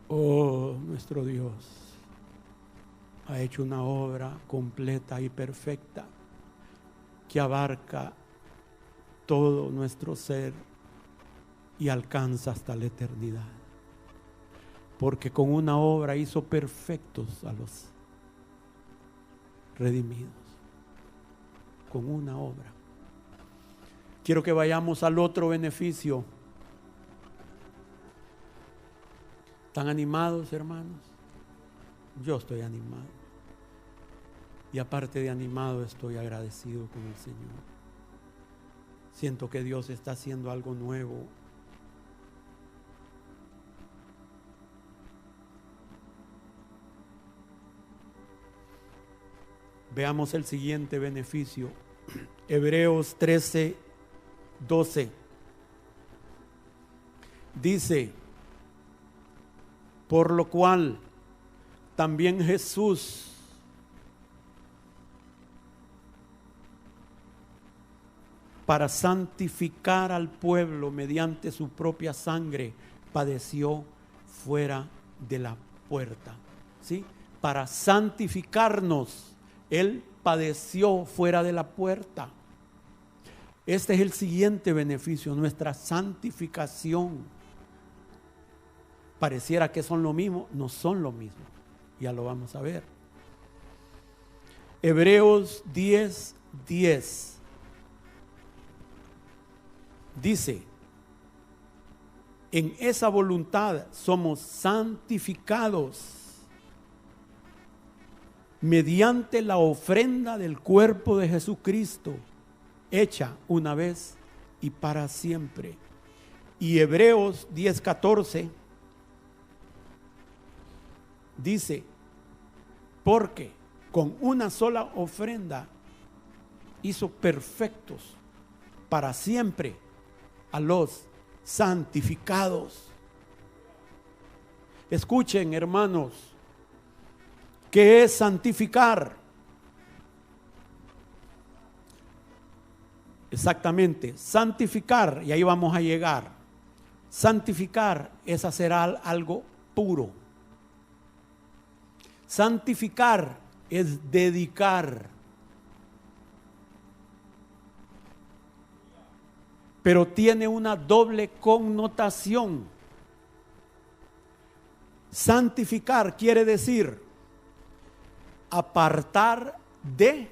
Oh, nuestro Dios ha hecho una obra completa y perfecta que abarca todo nuestro ser y alcanza hasta la eternidad. Porque con una obra hizo perfectos a los redimidos. Con una obra. Quiero que vayamos al otro beneficio. ¿Están animados, hermanos? Yo estoy animado. Y aparte de animado, estoy agradecido con el Señor. Siento que Dios está haciendo algo nuevo. Veamos el siguiente beneficio. Hebreos 13:12. Dice: por lo cual también Jesús, para santificar al pueblo mediante su propia sangre, padeció fuera de la puerta. ¿Sí? Para santificarnos, Él padeció fuera de la puerta. Este es el siguiente beneficio, nuestra santificación. pareciera que son lo mismo, no son lo mismo. Ya lo vamos a ver. Hebreos 10:10 dice: en esa voluntad somos santificados mediante la ofrenda del cuerpo de Jesucristo, hecha una vez y para siempre. Y Hebreos 10:14 dice: porque con una sola ofrenda hizo perfectos para siempre a los santificados. Escuchen, hermanos, ¿qué es santificar? Exactamente, santificar, y ahí vamos a llegar. Santificar es hacer algo puro. Santificar es dedicar. Pero tiene una doble connotación. Santificar quiere decir apartar de,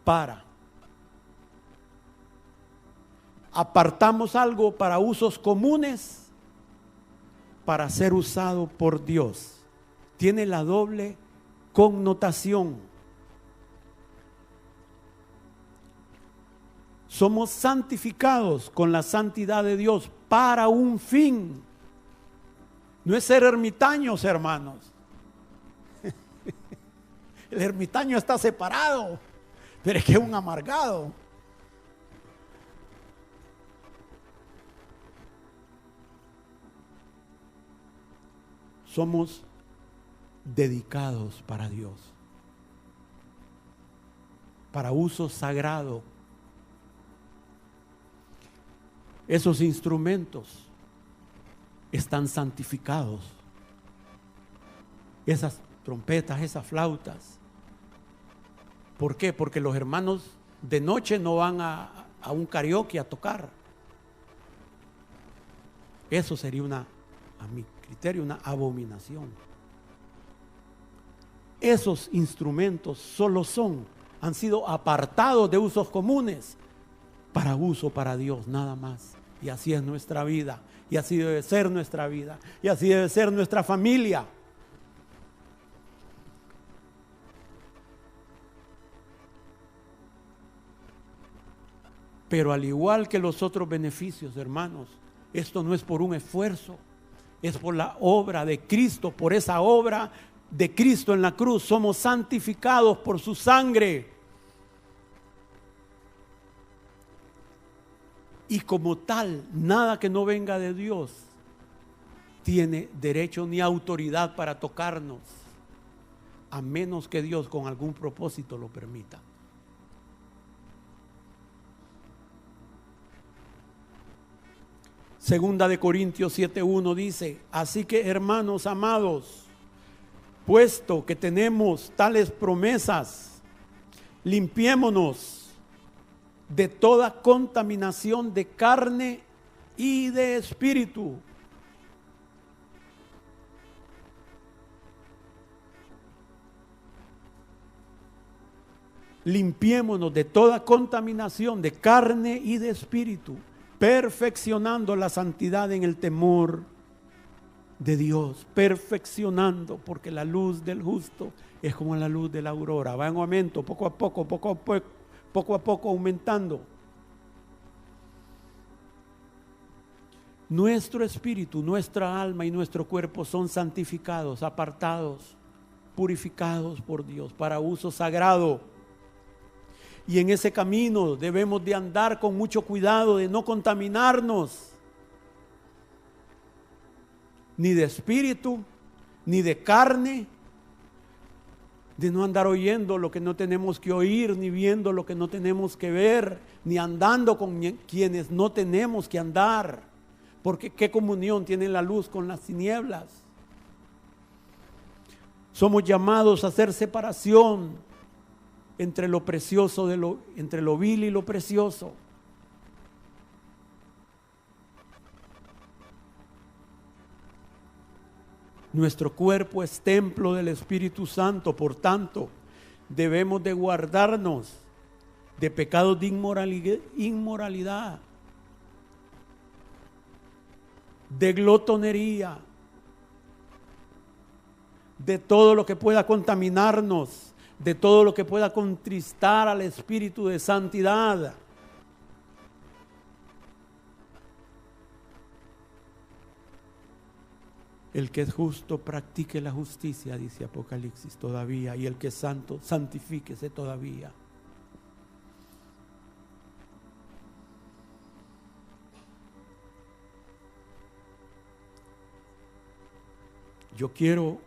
para. Apartamos algo para usos comunes para ser usado por Dios. Tiene la doble connotación. Somos santificados con la santidad de Dios para un fin. No es ser ermitaños, hermanos. El ermitaño está separado, pero es que es un amargado. Somos dedicados para Dios, para uso sagrado. Esos instrumentos están santificados. Esas trompetas, esas flautas. ¿Por qué? Porque los hermanos de noche no van a un karaoke a tocar. Eso sería a mi criterio, una abominación. Esos instrumentos solo han sido apartados de usos comunes para uso para Dios, nada más. Y así es nuestra vida, y así debe ser nuestra vida, y así debe ser nuestra familia. Pero al igual que los otros beneficios, hermanos, esto no es por un esfuerzo, es por la obra de Cristo. Por esa obra de Cristo en la cruz somos santificados por su sangre. Y como tal, nada que no venga de Dios tiene derecho ni autoridad para tocarnos, a menos que Dios con algún propósito lo permita. Segunda de Corintios 7:1 dice: así que, hermanos amados, puesto que tenemos tales promesas, limpiémonos de toda contaminación de carne y de espíritu. Limpiémonos de toda contaminación de carne y de espíritu, perfeccionando la santidad en el temor de Dios. Perfeccionando, porque la luz del justo es como la luz de la aurora, va en aumento, poco a poco aumentando. Nuestro espíritu, nuestra alma y nuestro cuerpo son santificados, apartados, purificados por Dios para uso sagrado. Y en ese camino debemos de andar con mucho cuidado de no contaminarnos, ni de espíritu, ni de carne, de no andar oyendo lo que no tenemos que oír, ni viendo lo que no tenemos que ver, ni andando con quienes no tenemos que andar, porque ¿qué comunión tiene la luz con las tinieblas? Somos llamados a hacer separación entre lo precioso entre lo vil y lo precioso. Nuestro cuerpo es templo del Espíritu Santo, por tanto, debemos de guardarnos de pecados de inmoralidad, de glotonería, de todo lo que pueda contaminarnos, de todo lo que pueda contristar al Espíritu de santidad. El que es justo practique la justicia, dice Apocalipsis todavía, y el que es santo, santifíquese todavía. Yo quiero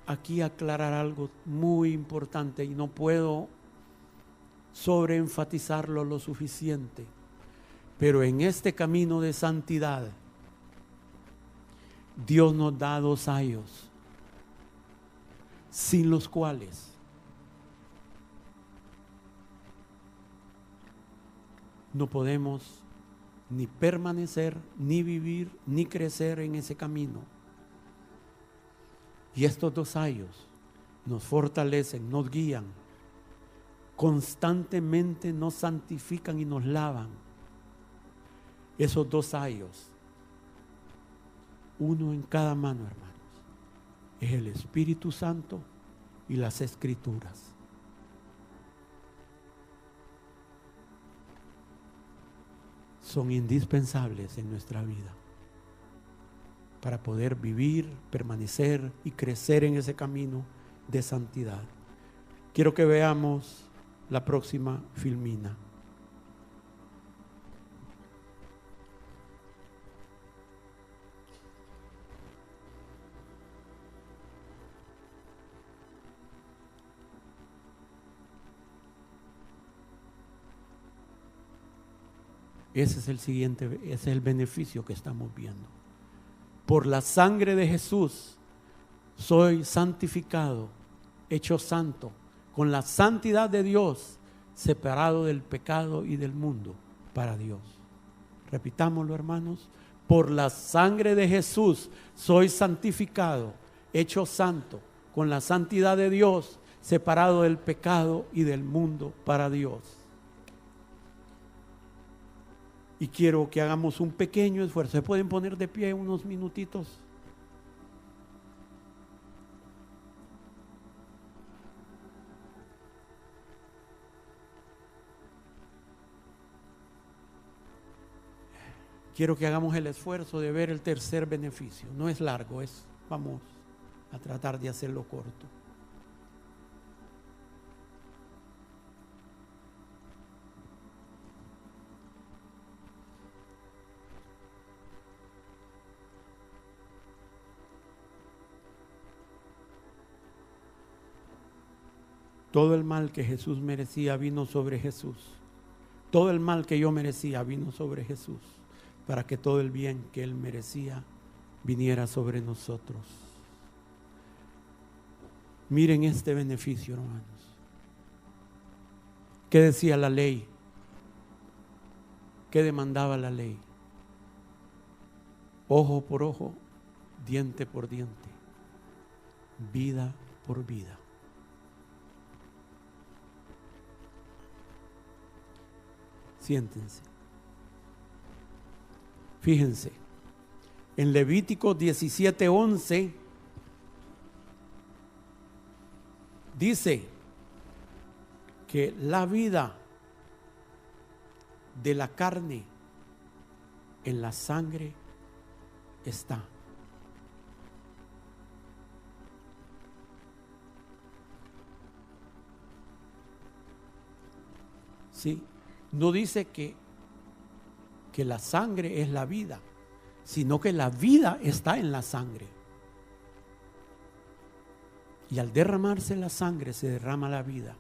aquí aclarar algo muy importante y no puedo sobreenfatizarlo lo suficiente, pero en este camino de santidad, Dios nos da 2 ayos, sin los cuales no podemos ni permanecer, ni vivir, ni crecer en ese camino. Y estos 2 ayos nos fortalecen, nos guían, constantemente nos santifican y nos lavan. Esos 2 ayos, uno en cada mano, hermanos, es el Espíritu Santo y las Escrituras. Son indispensables en nuestra vida para poder vivir, permanecer y crecer en ese camino de santidad. Quiero que veamos la próxima filmina. Ese es el siguiente, ese es el beneficio que estamos viendo. Por la sangre de Jesús soy santificado, hecho santo, con la santidad de Dios, separado del pecado y del mundo para Dios. Repitámoslo, hermanos. Por la sangre de Jesús soy santificado, hecho santo, con la santidad de Dios, separado del pecado y del mundo para Dios. Y quiero que hagamos un pequeño esfuerzo. ¿Se pueden poner de pie unos minutitos? Quiero que hagamos el esfuerzo de ver el tercer beneficio. No es largo, vamos a tratar de hacerlo corto. Todo el mal que Jesús merecía vino sobre Jesús. Todo el mal que yo merecía vino sobre Jesús, para que todo el bien que Él merecía viniera sobre nosotros. Miren este beneficio, hermanos. ¿Qué decía la ley? ¿Qué demandaba la ley? Ojo por ojo, diente por diente, vida por vida. Siéntense. Fíjense, en Levítico 17:11 dice que la vida de la carne en la sangre está. ¿Sí? No dice que la sangre es la vida, sino que la vida está en la sangre. Y al derramarse la sangre se derrama la vida.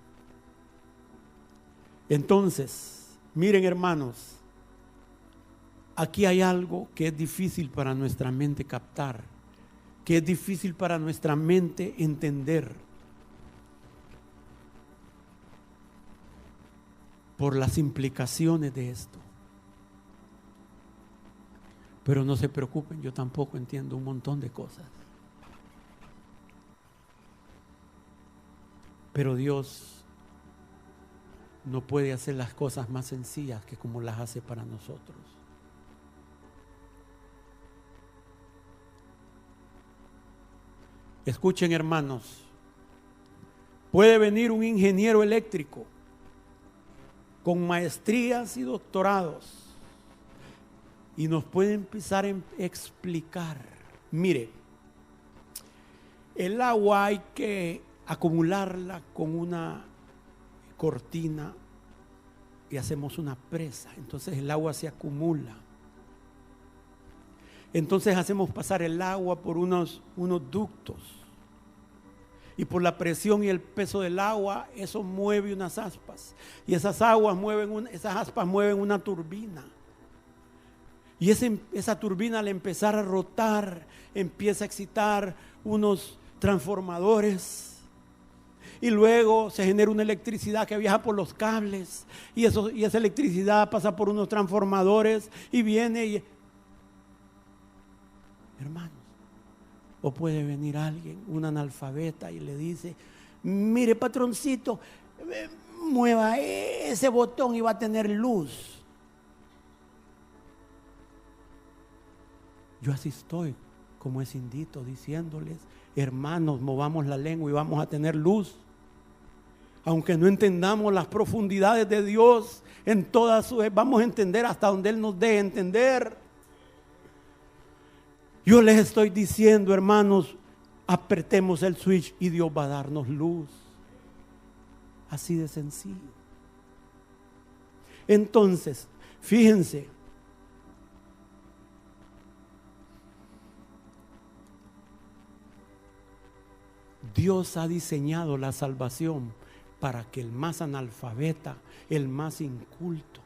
Entonces, miren, hermanos, aquí hay algo que es difícil para nuestra mente captar, que es difícil para nuestra mente entender. Por las implicaciones de esto. Pero no se preocupen, yo tampoco entiendo un montón de cosas. Pero Dios no puede hacer las cosas más sencillas que como las hace para nosotros. Escuchen, hermanos, puede venir un ingeniero eléctrico con maestrías y doctorados y nos puede empezar a explicar. Mire, el agua hay que acumularla con una cortina y hacemos una presa. Entonces el agua se acumula. Entonces hacemos pasar el agua por unos ductos. Y por la presión y el peso del agua, eso mueve unas aspas. Y esas aspas mueven una turbina. Y esa turbina al empezar a rotar, empieza a excitar unos transformadores. Y luego se genera una electricidad que viaja por los cables. Y esa electricidad pasa por unos transformadores y viene y... Hermanos, o puede venir alguien, un analfabeta, y le dice: mire, patroncito, mueva ese botón y va a tener luz. Yo así estoy, como es indito, diciéndoles: hermanos, movamos la lengua y vamos a tener luz. Aunque no entendamos las profundidades de Dios en todas sus, vamos a entender hasta donde Él nos deje entender. Yo les estoy diciendo, hermanos, apretemos el switch y Dios va a darnos luz. Así de sencillo. Entonces, fíjense, Dios ha diseñado la salvación para que el más analfabeta, el más inculto,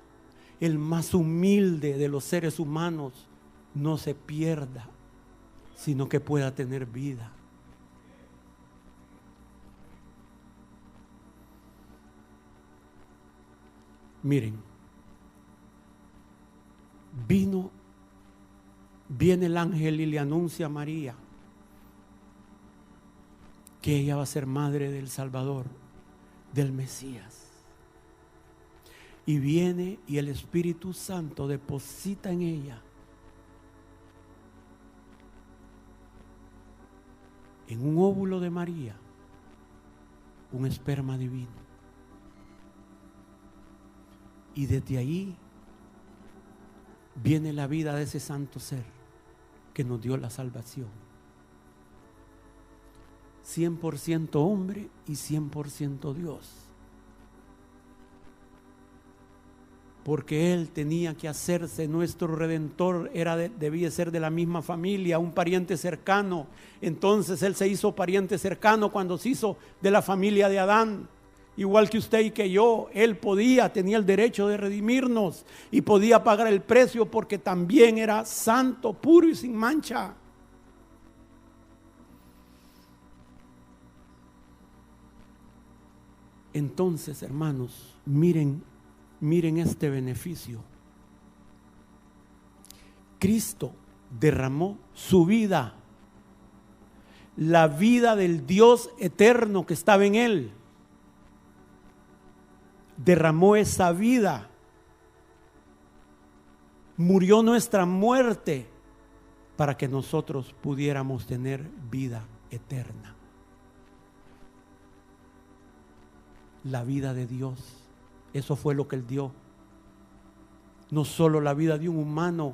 el más humilde de los seres humanos no se pierda, sino que pueda tener vida. Miren, viene el ángel y le anuncia a María que ella va a ser madre del Salvador, del Mesías. Y viene y el Espíritu Santo deposita en ella en un óvulo de María un esperma divino. Y desde ahí viene la vida de ese santo ser que nos dio la salvación. 100% hombre y 100% Dios. Porque Él tenía que hacerse nuestro Redentor, debía ser de la misma familia, un pariente cercano. Entonces Él se hizo pariente cercano cuando se hizo de la familia de Adán. Igual que usted y que yo, Él tenía el derecho de redimirnos y podía pagar el precio porque también era santo, puro y sin mancha. Entonces, hermanos, miren este beneficio. Cristo derramó su vida, la vida del Dios eterno que estaba en Él. Derramó esa vida, murió nuestra muerte para que nosotros pudiéramos tener vida eterna. La vida de Dios, eso fue lo que Él dio. No solo la vida de un humano,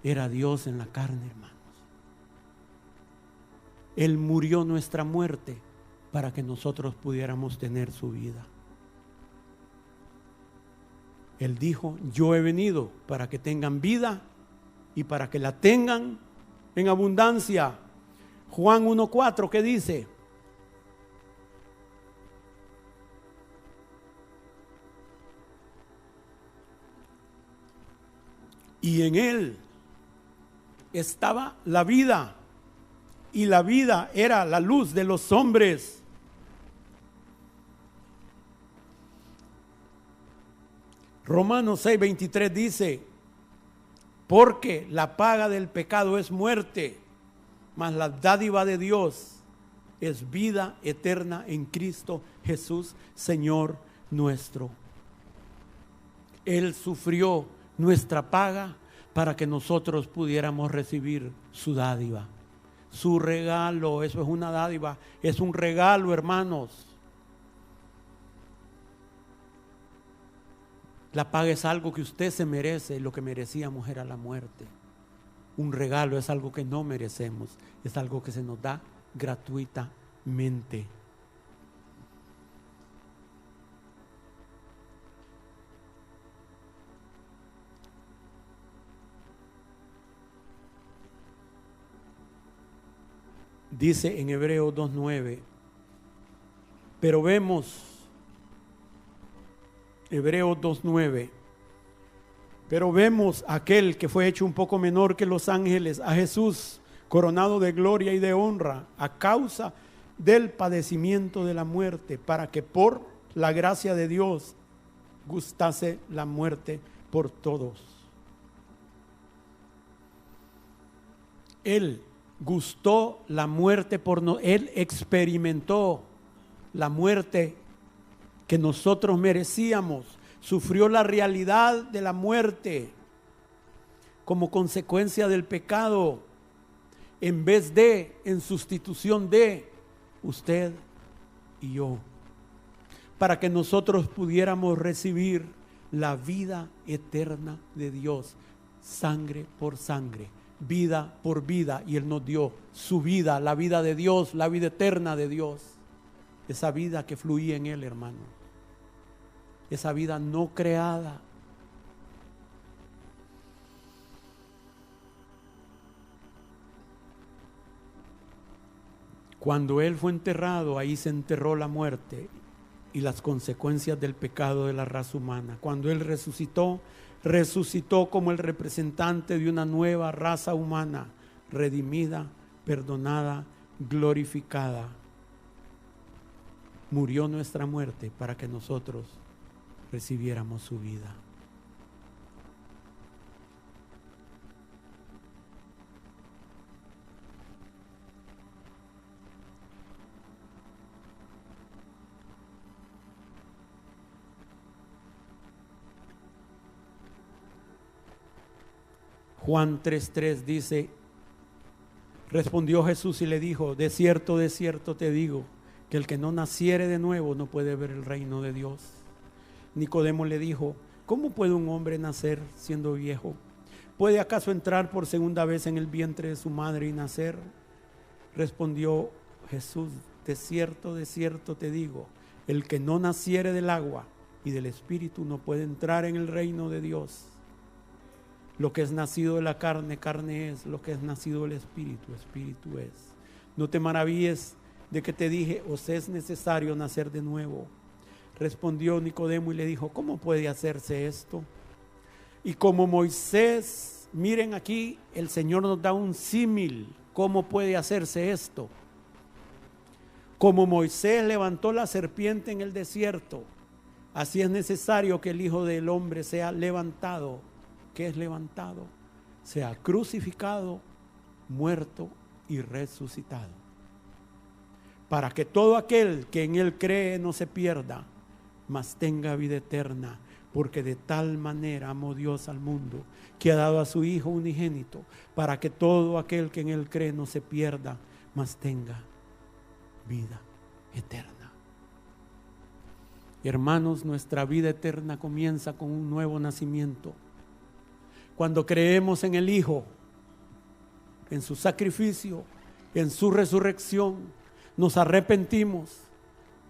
era Dios en la carne, hermanos. Él murió nuestra muerte para que nosotros pudiéramos tener su vida. Él dijo: yo he venido para que tengan vida y para que la tengan en abundancia. Juan 1:4, ¿qué dice? Y en Él estaba la vida, y la vida era la luz de los hombres. Romanos 6:23 dice: porque la paga del pecado es muerte, mas la dádiva de Dios es vida eterna en Cristo Jesús, Señor nuestro. Él sufrió nuestra paga para que nosotros pudiéramos recibir su dádiva, su regalo. Eso es una dádiva, es un regalo, hermanos. La paga es algo que usted se merece, lo que merecíamos era la muerte. Un regalo es algo que no merecemos, es algo que se nos da gratuitamente. Dice en Hebreos 2:9, pero vemos, Hebreos 2:9, pero vemos a aquel que fue hecho un poco menor que los ángeles, a Jesús, coronado de gloria y de honra, a causa del padecimiento de la muerte, para que por la gracia de Dios gustase la muerte por todos. Él gustó la muerte por nosotros, Él experimentó la muerte que nosotros merecíamos, sufrió la realidad de la muerte como consecuencia del pecado, en sustitución de usted y yo, para que nosotros pudiéramos recibir la vida eterna de Dios, sangre por sangre, vida por vida, y Él nos dio su vida, la vida de Dios, la vida eterna de Dios, esa vida que fluía en Él, hermano, esa vida no creada. Cuando Él fue enterrado, ahí se enterró la muerte y las consecuencias del pecado de la raza humana. Cuando Él resucitó, resucitó como el representante de una nueva raza humana, redimida, perdonada, glorificada. Murió nuestra muerte para que nosotros recibiéramos su vida. Juan 3:3 dice, respondió Jesús y le dijo, de cierto te digo, que el que no naciere de nuevo no puede ver el reino de Dios. Nicodemo le dijo, ¿cómo puede un hombre nacer siendo viejo? ¿Puede acaso entrar por segunda vez en el vientre de su madre y nacer? Respondió Jesús, de cierto te digo, el que no naciere del agua y del Espíritu no puede entrar en el reino de Dios. Lo que es nacido de la carne, carne es. Lo que es nacido del Espíritu, Espíritu es. No te maravilles de que te dije, os es necesario nacer de nuevo. Respondió Nicodemo y le dijo, ¿cómo puede hacerse esto? Y como Moisés, miren aquí, el Señor nos da un símil, ¿cómo puede hacerse esto? Como Moisés levantó la serpiente en el desierto, así es necesario que el Hijo del Hombre sea levantado. ¿Qué es levantado? Sea crucificado, muerto y resucitado, para que todo aquel que en Él cree no se pierda, mas tenga vida eterna, porque de tal manera amó Dios al mundo, que ha dado a su Hijo unigénito, para que todo aquel que en Él cree no se pierda, mas tenga vida eterna. Hermanos, nuestra vida eterna comienza con un nuevo nacimiento. Cuando creemos en el Hijo, en su sacrificio, en su resurrección, nos arrepentimos,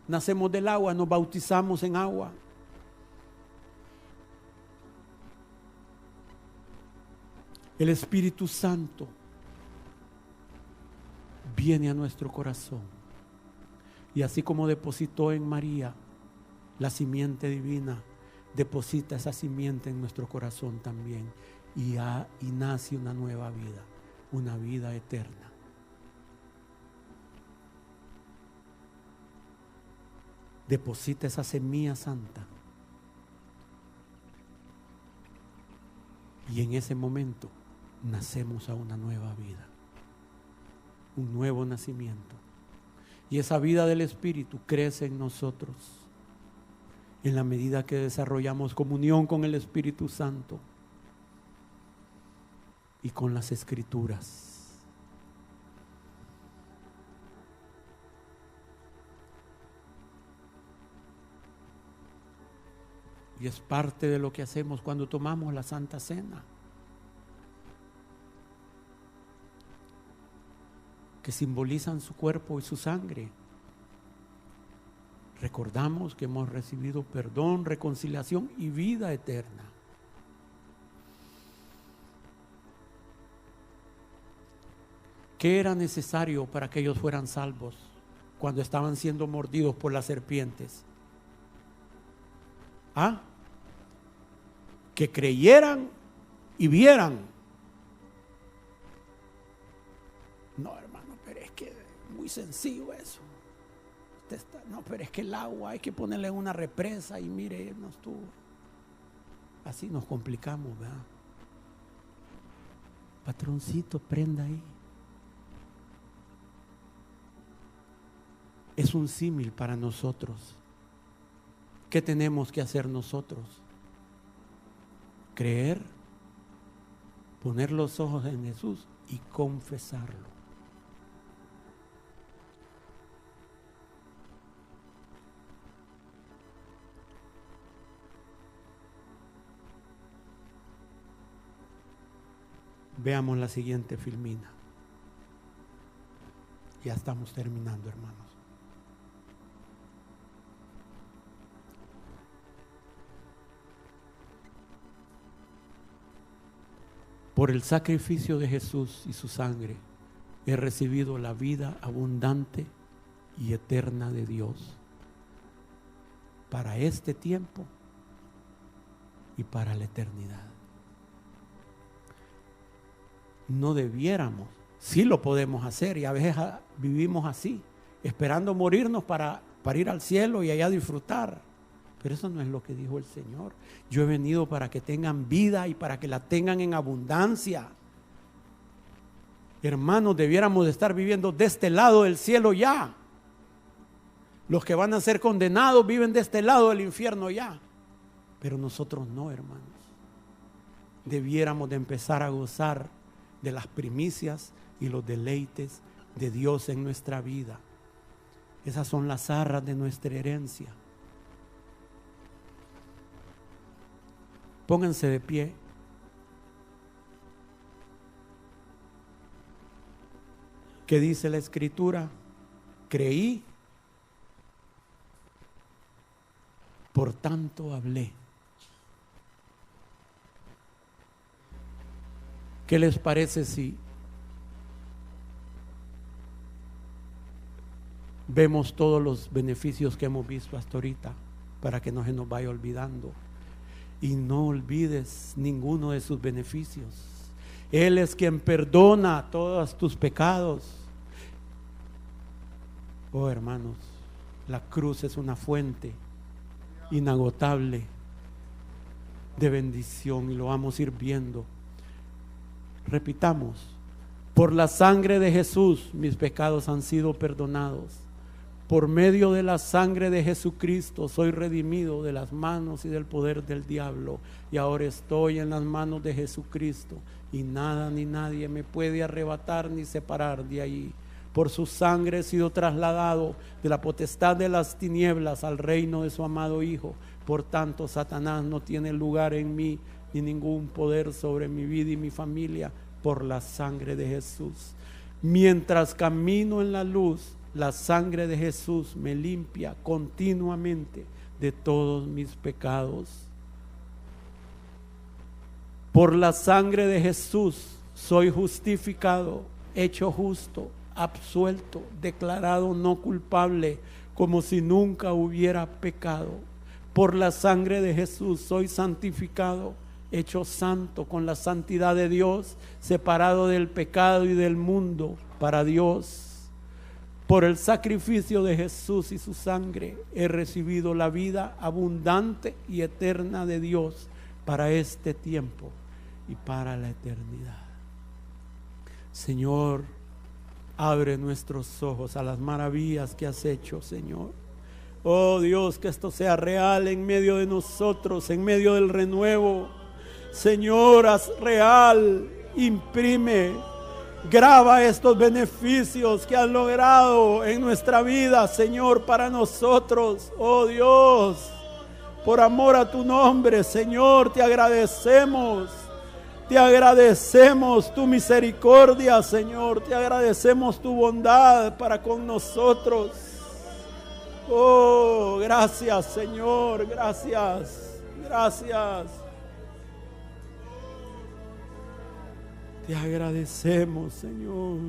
nacemos del agua, nos bautizamos en agua. El Espíritu Santo viene a nuestro corazón y así como depositó en María la simiente divina, deposita esa simiente en nuestro corazón también. Y nace una nueva vida, una vida eterna. Deposita esa semilla santa. Y en ese momento nacemos a una nueva vida, un nuevo nacimiento. Y esa vida del Espíritu crece en nosotros en la medida que desarrollamos comunión con el Espíritu Santo y con las Escrituras. Y es parte de lo que hacemos cuando tomamos la Santa Cena, que simbolizan su cuerpo y su sangre. Recordamos que hemos recibido perdón, reconciliación y vida eterna. ¿Qué era necesario para que ellos fueran salvos cuando estaban siendo mordidos por las serpientes? Que creyeran y vieran. No, hermano, pero es que es muy sencillo eso. No, pero es que el agua hay que ponerle en una represa y mire, no estuvo. Así nos complicamos, ¿verdad? Patroncito, prenda ahí. Es un símil para nosotros. ¿Qué tenemos que hacer nosotros? Creer, poner los ojos en Jesús y confesarlo. Veamos la siguiente filmina. Ya estamos terminando, hermanos. Por el sacrificio de Jesús y su sangre, he recibido la vida abundante y eterna de Dios para este tiempo y para la eternidad. No debiéramos, sí lo podemos hacer y a veces vivimos así, esperando morirnos para ir al cielo y allá disfrutar. Pero eso no es lo que dijo el Señor. Yo he venido para que tengan vida y para que la tengan en abundancia. Hermanos, debiéramos de estar viviendo de este lado del cielo ya. Los que van a ser condenados viven de este lado del infierno ya. Pero nosotros no, hermanos. Debiéramos de empezar a gozar de las primicias y los deleites de Dios en nuestra vida. Esas son las arras de nuestra herencia. Pónganse de pie. ¿Qué dice la Escritura? Creí, por tanto hablé. ¿Qué les parece si vemos todos los beneficios que hemos visto hasta ahorita para que no se nos vaya olvidando? Y no olvides ninguno de sus beneficios. Él es quien perdona todos tus pecados. Oh, hermanos, la cruz es una fuente inagotable de bendición y lo vamos a ir viendo. Repitamos: por la sangre de Jesús mis pecados han sido perdonados. Por medio de la sangre de Jesucristo soy redimido de las manos y del poder del diablo, y ahora estoy en las manos de Jesucristo, y nada ni nadie me puede arrebatar ni separar de ahí. Por su sangre he sido trasladado de la potestad de las tinieblas al reino de su amado Hijo. Por tanto, Satanás no tiene lugar en mí, ni ningún poder sobre mi vida y mi familia, por la sangre de Jesús. Mientras camino en la luz, la sangre de Jesús me limpia continuamente de todos mis pecados. Por la sangre de Jesús soy justificado, hecho justo, absuelto, declarado no culpable, como si nunca hubiera pecado. Por la sangre de Jesús soy santificado, hecho santo con la santidad de Dios, separado del pecado y del mundo para Dios. Por el sacrificio de Jesús y su sangre he recibido la vida abundante y eterna de Dios para este tiempo y para la eternidad. Señor, Abre nuestros ojos a las maravillas que has hecho, Señor. Oh Dios, que esto sea real en medio de nosotros, en medio del renuevo. Señor, haz real, imprime, graba estos beneficios que has logrado en nuestra vida, Señor, para nosotros. Oh Dios, por amor a tu nombre, Señor, te agradecemos. Te agradecemos tu misericordia, Señor. Te agradecemos tu bondad para con nosotros. Oh, gracias, Señor. Gracias. Gracias. Te agradecemos, Señor.